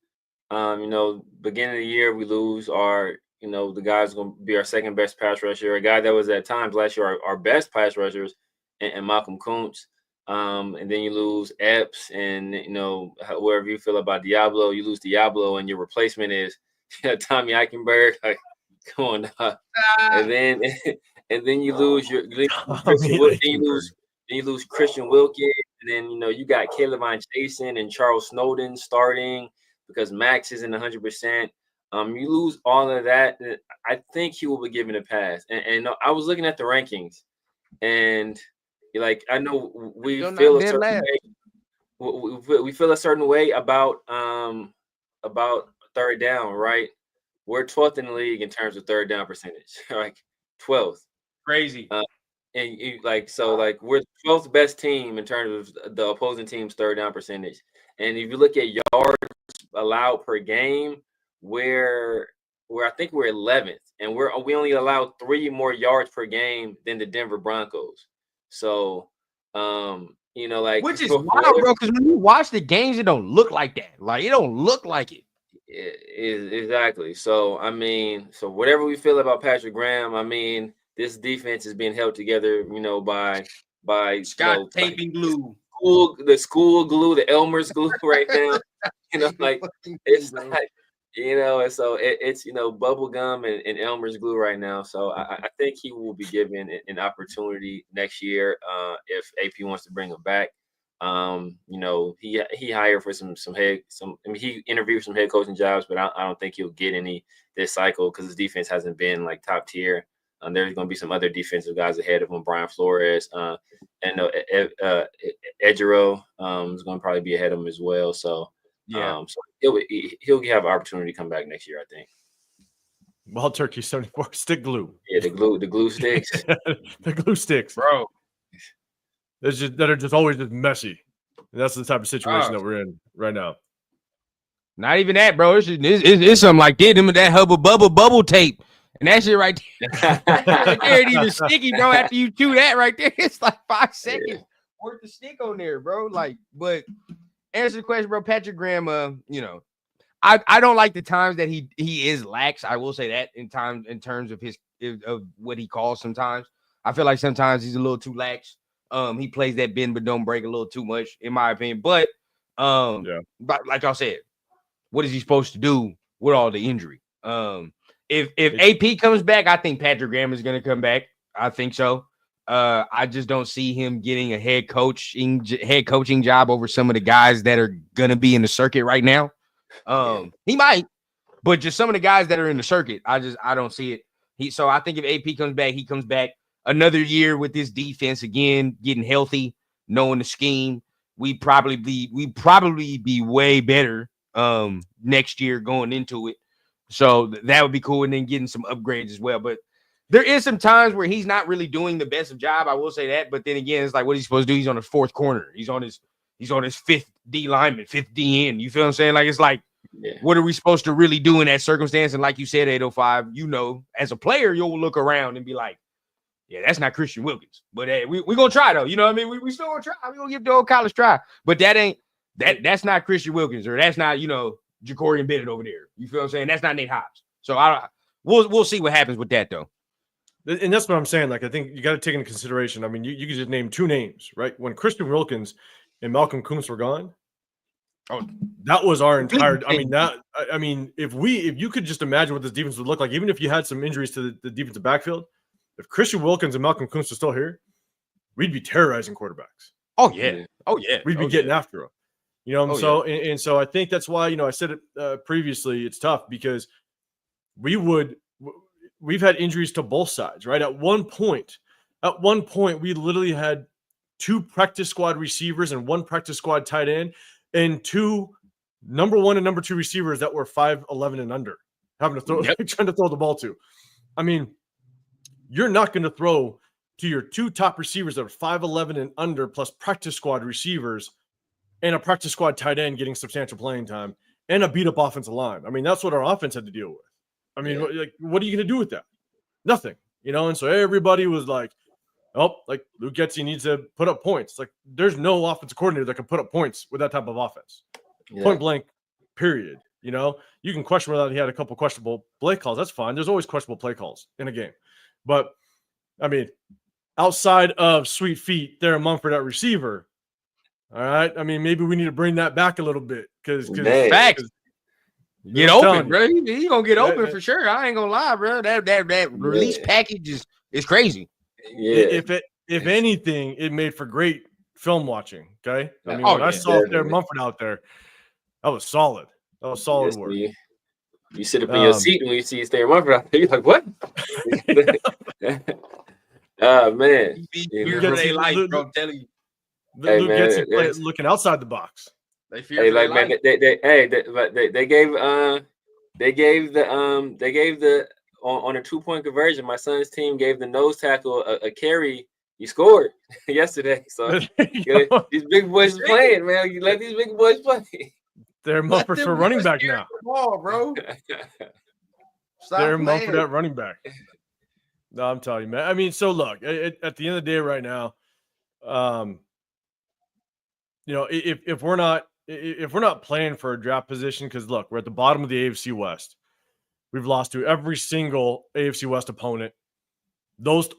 beginning of the year we lose our, the guy's going to be our second best pass rusher, a guy that was at times last year our best pass rushers, and Malcolm Kuntz. And then you lose Epps, and wherever you feel about Diablo, you lose Diablo, and your replacement is Tommy Eichenberg. Like, come on, and then you lose you lose Christian Wilkins, and then you got Caleb Jason and Charles Snowden starting because Max isn't 100%. You lose all of that. I think he will be given a pass. And I was looking at the rankings, and I know we feel a certain way. We feel a certain way about third down, right? We're 12th in the league in terms of third down percentage, like 12th. Crazy. We're the 12th best team in terms of the opposing team's third down percentage. And if you look at yards allowed per game, we're I think we're 11th, and we only allow 3 more yards per game than the Denver Broncos. So, which is wild, bro. Because when you watch the games, it don't look like that. Like, it don't look like it. Exactly. So, whatever we feel about Patrick Graham, this defense is being held together, by Scott taping glue, the school glue, the Elmer's glue right now. It's not. And so it's bubble gum and Elmer's glue right now. So I think he will be given an opportunity next year if AP wants to bring him back. He hired for he interviewed some head coaching jobs, but I don't think he'll get any this cycle because his defense hasn't been like top tier. There's going to be some other defensive guys ahead of him, Brian Flores, and Edgero is going to probably be ahead of him as well. So. Yeah, so he'll have an opportunity to come back next year, I think. Wild Turkey 74 stick glue. Yeah, the glue sticks. The glue sticks, bro. That are just always just messy. And that's the type of situation that we're in right now. Not even that, bro. It's something like that. Them with that Hubba Bubba bubble tape. And that shit right there, it ain't even sticky, bro. After you chew that right there, it's like 5 seconds worth of stick on there, bro. Like, but answer the question, bro. Patrick Graham, I don't like the times that he is lax. I will say that in terms of what he calls sometimes. I feel like sometimes he's a little too lax. He plays that bend but don't break a little too much, in my opinion. But but like y'all said, what is he supposed to do with all the injury? If AP comes back, I think Patrick Graham is going to come back. I think so. I just don't see him getting a head coaching job over some of the guys that are going to be in the circuit right now. He might, but just some of the guys that are in the circuit, I don't see it. So I think if AP comes back, he comes back another year with this defense again, getting healthy, knowing the scheme, we'd probably be way better next year going into it. So that would be cool, and then getting some upgrades as well. But there is some times where he's not really doing the best of job. I will say that. But then again, it's like, what he's supposed to do? He's on his fourth corner. He's on his fifth D lineman, fifth D end. You feel what I'm saying? Like, it's like, what are we supposed to really do in that circumstance? And like you said, 805, as a player, you'll look around and be like, yeah, that's not Christian Wilkins. But hey, we're gonna try though. You know what I mean? We still gonna try. We're gonna give the old college try. But that's not Christian Wilkins, or that's not, Ja'Cory Bennett over there. You feel what I'm saying? That's not Nate Hobbs. So we'll see what happens with that though. And that's what I'm saying. Like, I think you got to take into consideration. I mean, you could just name two names, right? When Christian Wilkins and Malcolm Kuntz were gone, that was our entire. I mean, if you could just imagine what this defense would look like, even if you had some injuries to the defensive backfield, if Christian Wilkins and Malcolm Kuntz are still here, we'd be terrorizing quarterbacks. Oh yeah, we'd be getting after them. So I think that's why, I said it previously, it's tough because we've had injuries to both sides, right? At one point, we literally had 2 practice squad receivers and 1 practice squad tight end and 2 number 1 and number 2 receivers that were 5'11" and under, having to throw, trying to throw the ball to. I mean, you're not going to throw to your 2 top receivers that are 5'11" and under, plus practice squad receivers and a practice squad tight end getting substantial playing time and a beat up offensive line. I mean, that's what our offense had to deal with. I mean, what are you going to do with that? Nothing, And so everybody was like, oh, like Luke Getsy needs to put up points. Like, there's no offensive coordinator that can put up points with that type of offense. Point blank, period. You can question whether he had a couple questionable play calls. That's fine. There's always questionable play calls in a game. But, I mean, outside of Sweet Feet, Darren Mumford at receiver, all right? I mean, maybe we need to bring that back a little bit because facts. Get open, bro. He gonna get open for sure. I ain't gonna lie, bro. That release package is crazy. Yeah. If anything, it made for great film watching. Okay. I mean, when I saw Darren Mumford out there, that was solid. That was solid work. You sit up in your seat when you see Darren Mumford out there, you're like, what? Oh man. I'm telling you. Luke gets looking outside the box. They gave the on a 2-point conversion. My son's team gave the nose tackle a carry. He scored yesterday. So these big boys are playing, man. You let these big boys play. They're Mumford for running back now. Ball, bro. They're Mumford at running back. No, I'm telling you, man. I mean, so look, at the end of the day, right now, if we're not playing for a draft position, because look, we're at the bottom of the AFC West. We've lost to every single AFC West opponent.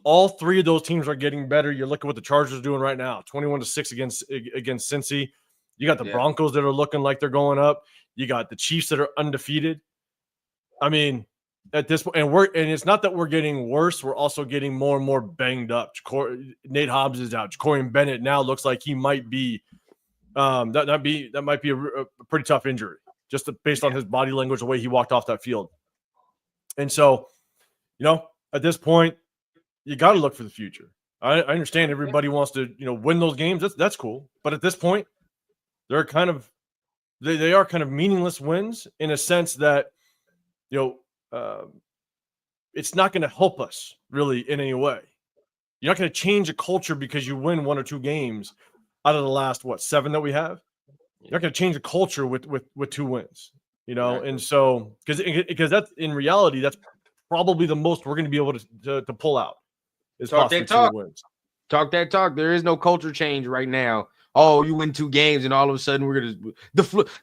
All 3 of those teams are getting better. You look at what the Chargers are doing right now, 21-6 against Cincy. You got the Broncos that are looking like they're going up. You got the Chiefs that are undefeated. I mean, at this point, and it's not that we're getting worse. We're also getting more and more banged up. Nate Hobbs is out. Ja'Cory Bennett now looks like he might be. That might be a pretty tough injury, just based on his body language, the way he walked off that field. And so, at this point, you got to look for the future. I understand everybody wants to, win those games. That's cool. But at this point, they're kind of meaningless wins in a sense that, it's not going to help us really in any way. You're not going to change a culture because you win 1 or 2 games out of the last 7 that we have. You're not going to change the culture with 2 wins, And so because that's in reality, that's probably the most we're going to be able to pull out. Is talk that talk. Wins. Talk that talk. There is no culture change right now. Oh, you win 2 games and all of a sudden we're gonna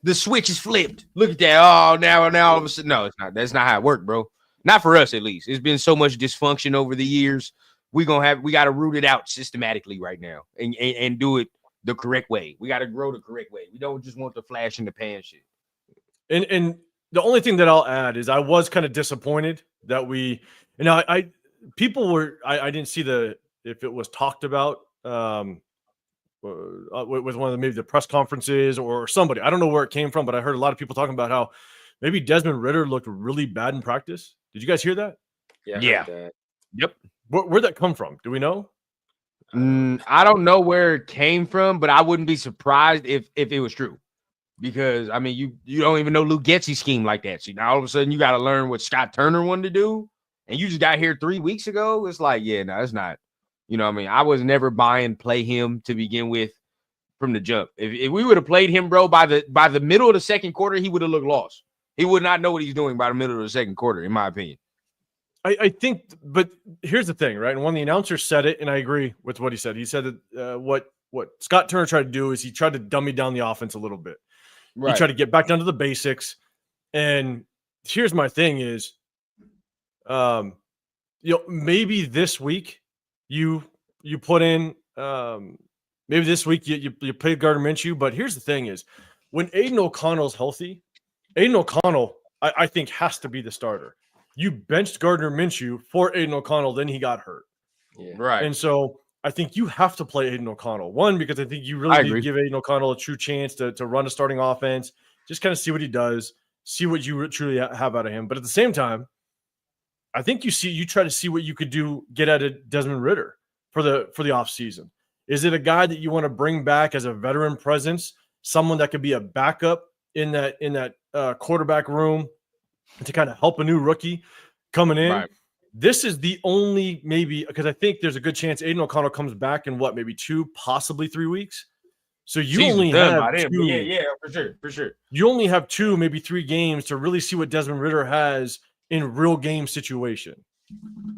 the switch is flipped. Look at that. Oh, now all of a sudden, no, it's not. That's not how it worked, bro. Not for us, at least. It's been so much dysfunction over the years. We got to root it out systematically right now and do it the correct way. We got to grow the correct way. We don't just want the flash in the pan shit. And the only thing that I'll add is I was kind of disappointed that I didn't see if it was talked about with one of maybe the press conferences or somebody. I don't know where it came from, but I heard a lot of people talking about how maybe Desmond Ridder looked really bad in practice. Did you guys hear that? Yeah. Yep. Where'd that come from? Do we know? I don't know where it came from, but I wouldn't be surprised if it was true. Because I mean, you don't even know Lou Getzey's scheme like that. So now all of a sudden you got to learn what Scott Turner wanted to do, and you just got here 3 weeks ago. It's like, yeah, no, it's not. You know what I mean? I was never buying play him to begin with from the jump. If we would have played him, bro, by the middle of the second quarter, he would have looked lost. He would not know what he's doing by the middle of the second quarter, in my opinion. I think, but here's the thing, right? And when the announcer said it, and I agree with what he said. He said that what Scott Turner tried to do is he tried to dummy down the offense a little bit. Right. He tried to get back down to the basics. And here's my thing is, maybe this week you put in, maybe this week you play Gardner Minshew. But here's the thing is, when Aiden O'Connell's healthy, Aiden O'Connell, I think, has to be the starter. You benched Gardner Minshew for Aiden O'Connell, then he got hurt. Yeah. Right. And so I think you have to play Aiden O'Connell. One, because I think you really need to give Aiden O'Connell a true chance to run a starting offense, just kind of see what he does, see what you truly have out of him. But at the same time, I think you try to see what you could get out of Desmond Ridder for the offseason. Is it a guy that you want to bring back as a veteran presence, someone that could be a backup in that quarterback room to kind of help a new rookie coming in? Right. This is the only, maybe, because I think there's a good chance Aiden O'Connell comes back in maybe 2, possibly 3 weeks. So you only have 2. Yeah, for sure. You only have 2, maybe 3 games to really see what Desmond Ridder has in real game situation,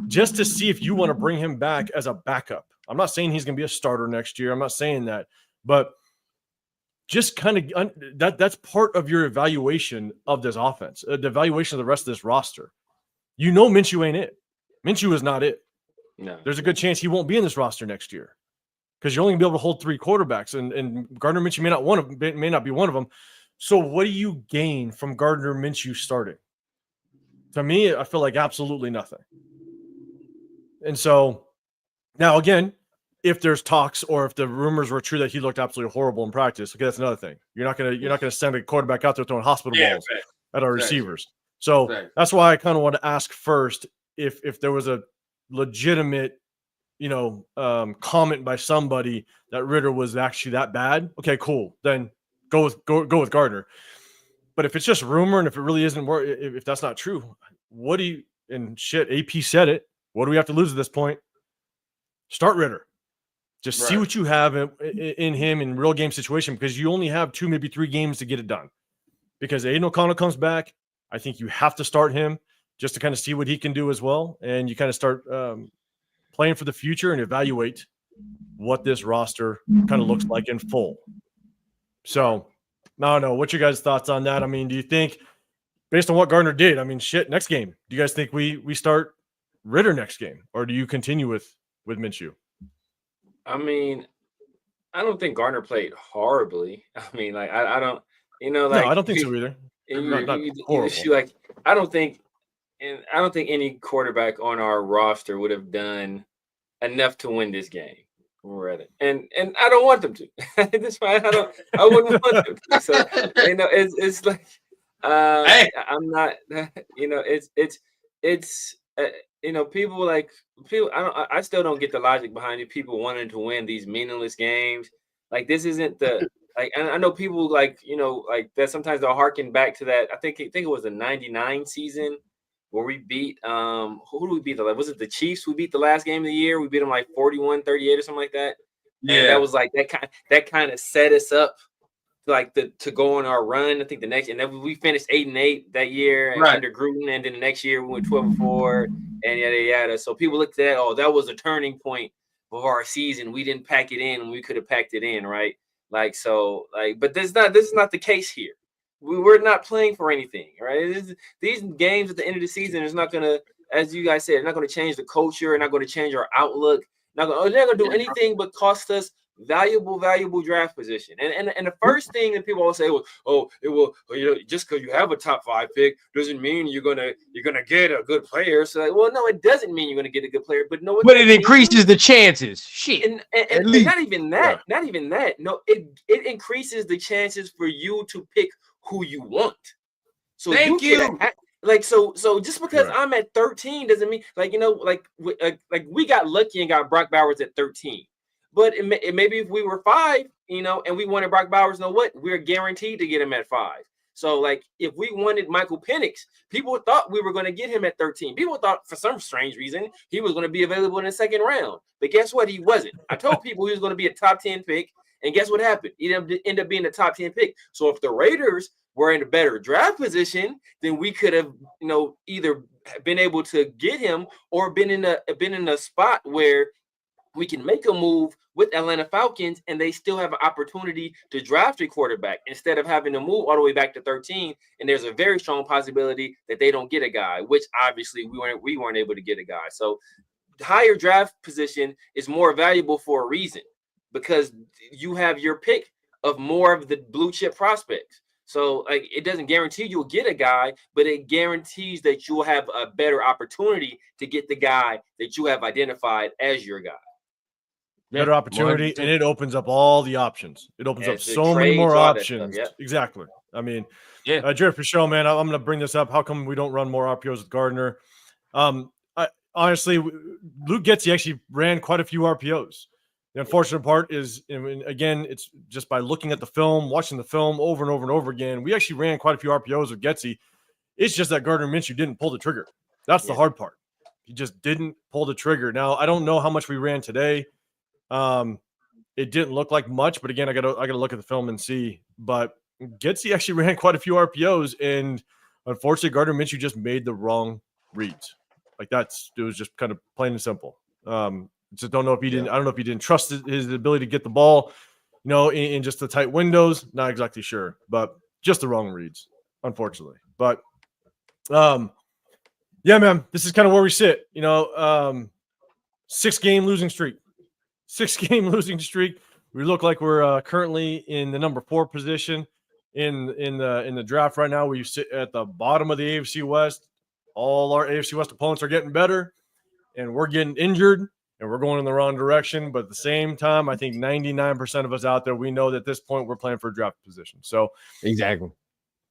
just to see if you want to bring him back as a backup. I'm not saying he's going to be a starter next year. I'm not saying that, but just kind of that's part of your evaluation of this offense, the evaluation of the rest of this roster. Minshew ain't it. Minshew is not it. No. There's a good chance he won't be in this roster next year because you're only going to be able to hold 3 quarterbacks, and Gardner Minshew may not be one of them. So what do you gain from Gardner Minshew starting? To me, I feel like absolutely nothing. And so now, again, if there's talks or if the rumors were true that he looked absolutely horrible in practice, okay, that's another thing. You're not gonna send a quarterback out there throwing hospitable balls at our receivers. So that's why I kind of want to ask first if there was a legitimate, comment by somebody that Ridder was actually that bad. Okay, cool. Then go with Gardner. But if it's just rumor and if it really isn't, if that's not true, AP said it. What do we have to lose at this point? Start Ridder. Just see what you have in him in real game situation, because you only have 2, maybe 3 games to get it done. Because Aiden O'Connell comes back, I think you have to start him just to kind of see what he can do as well. And you kind of start playing for the future and evaluate what this roster kind of looks like in full. So, I don't know. What's your guys' thoughts on that? I mean, do you think, based on what Gardner did, next game, do you guys think we start Ridder next game? Or do you continue with Minshew? I mean, I don't think Gardner played horribly. I mean, like, I don't, no, I don't think so either. I don't think any quarterback on our roster would have done enough to win this game. Rather, and I don't want them to. That's why I wouldn't want them to. So it's like I'm not. People I still don't get the logic behind it. People wanting to win these meaningless games. Like, this isn't the like. And I know people like that. Sometimes they'll harken back to that. I think it was the '99 season where we beat who did we beat? Was it the Chiefs? We beat the last game of the year. We beat them like 41-38 or something like that. Yeah, and that was like that kind of set us up to go on our run. I think the next, and then we finished 8-8 that year under Gruden, and then the next year we went 12-4 and yada yada. So people looked at that. Oh, that was a turning point of our season. We didn't pack it in, and we could have packed it in, right? But this is not the case here. We're not playing for anything, right? These games at the end of the season is not going to, as you guys said, not going to change the culture, not going to change our outlook. They're not going to do anything but cost us valuable draft position. And the first thing that people always say was, just because you have a top 5 pick doesn't mean you're gonna get a good player. So no, it doesn't mean you're gonna get a good player, but it increases the chances. Shit. And not even that. Not even that. No, it increases the chances for you to pick who you want. So Thank you. So just because I'm at 13 doesn't mean we got lucky and got Brock Bowers at 13. But maybe if we were 5, you know, and we wanted Brock Bowers, you know what? We're guaranteed to get him at 5. So, like, if we wanted Michael Penix, people thought we were going to get him at 13. People thought, for some strange reason, he was going to be available in the 2nd round. But guess what? He wasn't. I told people he was going to be a top 10 pick. And guess what happened? He ended up being a top 10 pick. So if the Raiders were in a better draft position, then we could have, you know, either been able to get him or been in a spot where we can make a move with Atlanta Falcons and they still have an opportunity to draft a quarterback instead of having to move all the way back to 13. And there's a very strong possibility that they don't get a guy, which obviously we weren't able to get a guy. So the higher draft position is more valuable for a reason, because you have your pick of more of the blue chip prospects. So, like, it doesn't guarantee you'll get a guy, but it guarantees that you'll have a better opportunity to get the guy that you have identified as your guy. Better opportunity, 100%. And it opens up all the options. It opens up so many more options. Yep. Exactly. I mean, Jared, for sure, man, I'm going to bring this up. How come we don't run more RPOs with Gardner? Honestly, Luke Getsy actually ran quite a few RPOs. The unfortunate part is, again, it's just by looking at the film, watching the film over and over and over again. We actually ran quite a few RPOs with Getsy. It's just that Gardner Minshew didn't pull the trigger. That's the hard part. He just didn't pull the trigger. Now, I don't know how much we ran today. It didn't look like much, but again, I gotta look at the film and see. But Getsy actually ran quite a few RPOs, and unfortunately, Gardner Minshew just made the wrong reads. Like it was just kind of plain and simple. Just don't know if he didn't. I don't know if he didn't trust his ability to get the ball, you know, in just the tight windows. Not exactly sure, but just the wrong reads, unfortunately. But yeah, man, this is kind of where we sit. You know, 6-game losing streak. 6-game losing streak. We look like we're currently in the number 4 position in the draft right now. We sit at the bottom of the AFC West. All our AFC West opponents are getting better, and we're getting injured, and we're going in the wrong direction. But at the same time, I think 99% of us out there, we know that at this point we're playing for a draft position. So exactly,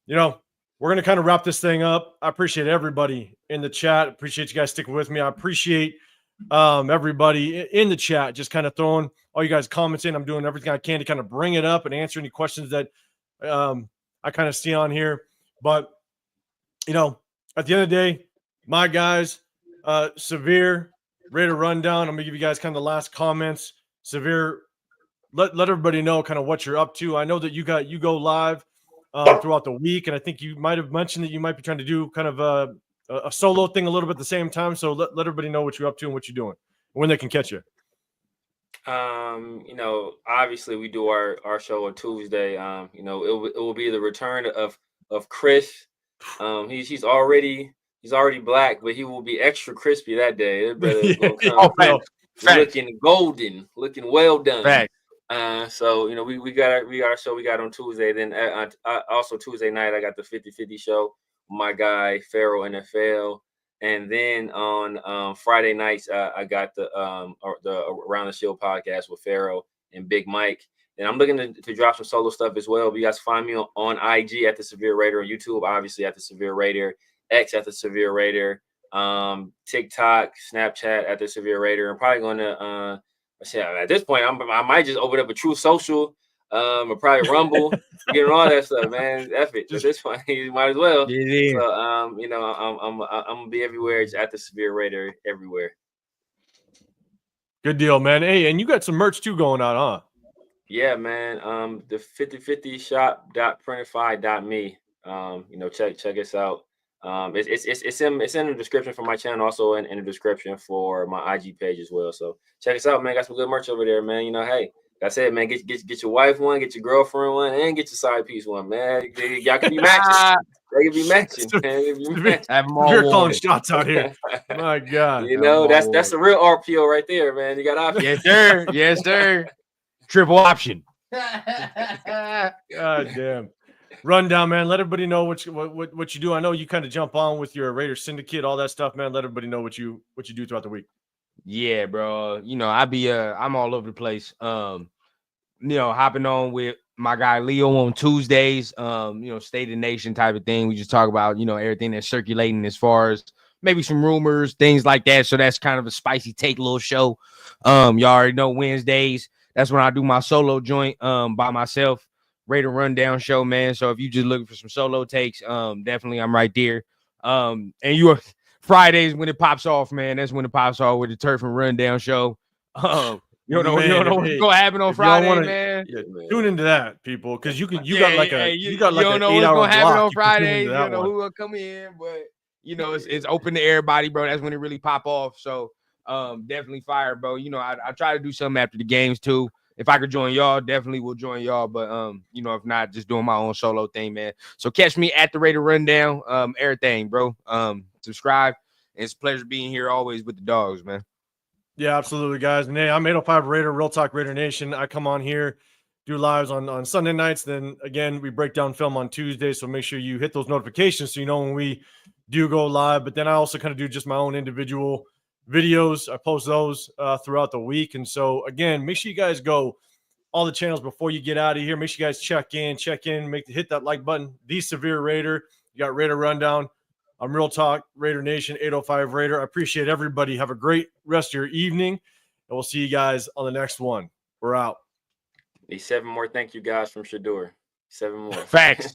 you know, we're going to kind of wrap this thing up. I appreciate everybody in the chat. Appreciate you guys sticking with me. I appreciate everybody in the chat just kind of throwing all you guys comments in. I'm doing everything I can to kind of bring it up and answer any questions that I kind of see on here. But, you know, at the end of the day, my guys, Severe, Raider Rundown. I'm going to give you guys kind of the last comments. Severe, let everybody know kind of what you're up to. I know that you go live throughout the week, and I think you might have mentioned that you might be trying to do kind of a solo thing a little bit at the same time. So let everybody know what you're up to and what you're doing, and when they can catch you. You know, obviously we do our show on Tuesday. You know, it will be the return of Chris. He's already black, but he will be extra crispy that day. Looking golden, looking well done. Fact. So you know, we got our show we got on Tuesday. Then also Tuesday night I got the 50-50 show. My guy Pharaoh NFL, and then on Friday nights I got the Around the Shield podcast with Pharaoh and Big Mike. And I'm looking to drop some solo stuff as well. But you guys find me on IG at the Severe Raider, on YouTube obviously at the Severe Raider, X at the Severe Raider, TikTok, Snapchat at the Severe Raider. I'm probably going to at this point I might just open up a True Social. Or probably Rumble, getting all that stuff, man. F it. At this point, you might as well. So, you know, I'm gonna be everywhere. It's at the Severe Raider everywhere. Good deal, man. Hey, and you got some merch too going on, huh? Yeah, man. The 5050shop.printify.me. You know, check us out. It's in the description for my channel, also in the description for my IG page as well. So check us out, man. Got some good merch over there, man. You know, hey. Like I said, man, get your wife one, get your girlfriend one, and get your side piece one, man. Y'all can be matching. They can be matching, man. You're calling shots out here. My God. You know, that's a real RPO right there, man. You got options. Yes, sir. Yes, sir. Triple option. God damn. Rundown, man. Let everybody know what you do. I know you kind of jump on with your Raider Syndicate, all that stuff, man. Let everybody know what you do throughout the week. Yeah, bro. You know, I'm all over the place. You know, hopping on with my guy Leo on Tuesdays. You know, State of the Nation type of thing. We just talk about, you know, everything that's circulating as far as maybe some rumors, things like that. So that's kind of a spicy take little show. You already know Wednesdays. That's when I do my solo joint by myself. Raider Rundown show, man. So if you just looking for some solo takes, definitely I'm right there. And you are Fridays when it pops off, man. That's when it pops off with the Turf and Rundown show. You don't know what's gonna happen on Friday, man. Yeah, tune into that, people, because you got like an 8-hour don't know what's gonna happen on Friday. You don't know one. who will come in, but you know it's open to everybody, bro. That's when it really pop off. So definitely fire, bro. You know, I try to do something after the games too. If I could join y'all, definitely will join y'all. But you know, if not, just doing my own solo thing, man. So catch me at the Raider Rundown. Everything, bro. Subscribe. It's a pleasure being here always with the dogs, man. Yeah, absolutely, guys. And hey, I'm 805 Raider, Real Talk Raider Nation. I come on here, do lives on Sunday nights. Then again, we break down film on Tuesday. So make sure you hit those notifications so you know when we do go live. But then I also kind of do just my own individual videos. I post those throughout the week. And so again, make sure you guys go all the channels before you get out of here. Make sure you guys check in, hit that like button. The Severe Raider. You got Raider Rundown. I'm Real Talk Raider Nation, 805 Raider. I appreciate everybody. Have a great rest of your evening, and we'll see you guys on the next one. We're out. Need 7 more thank you guys from Shador. 7 more. Facts.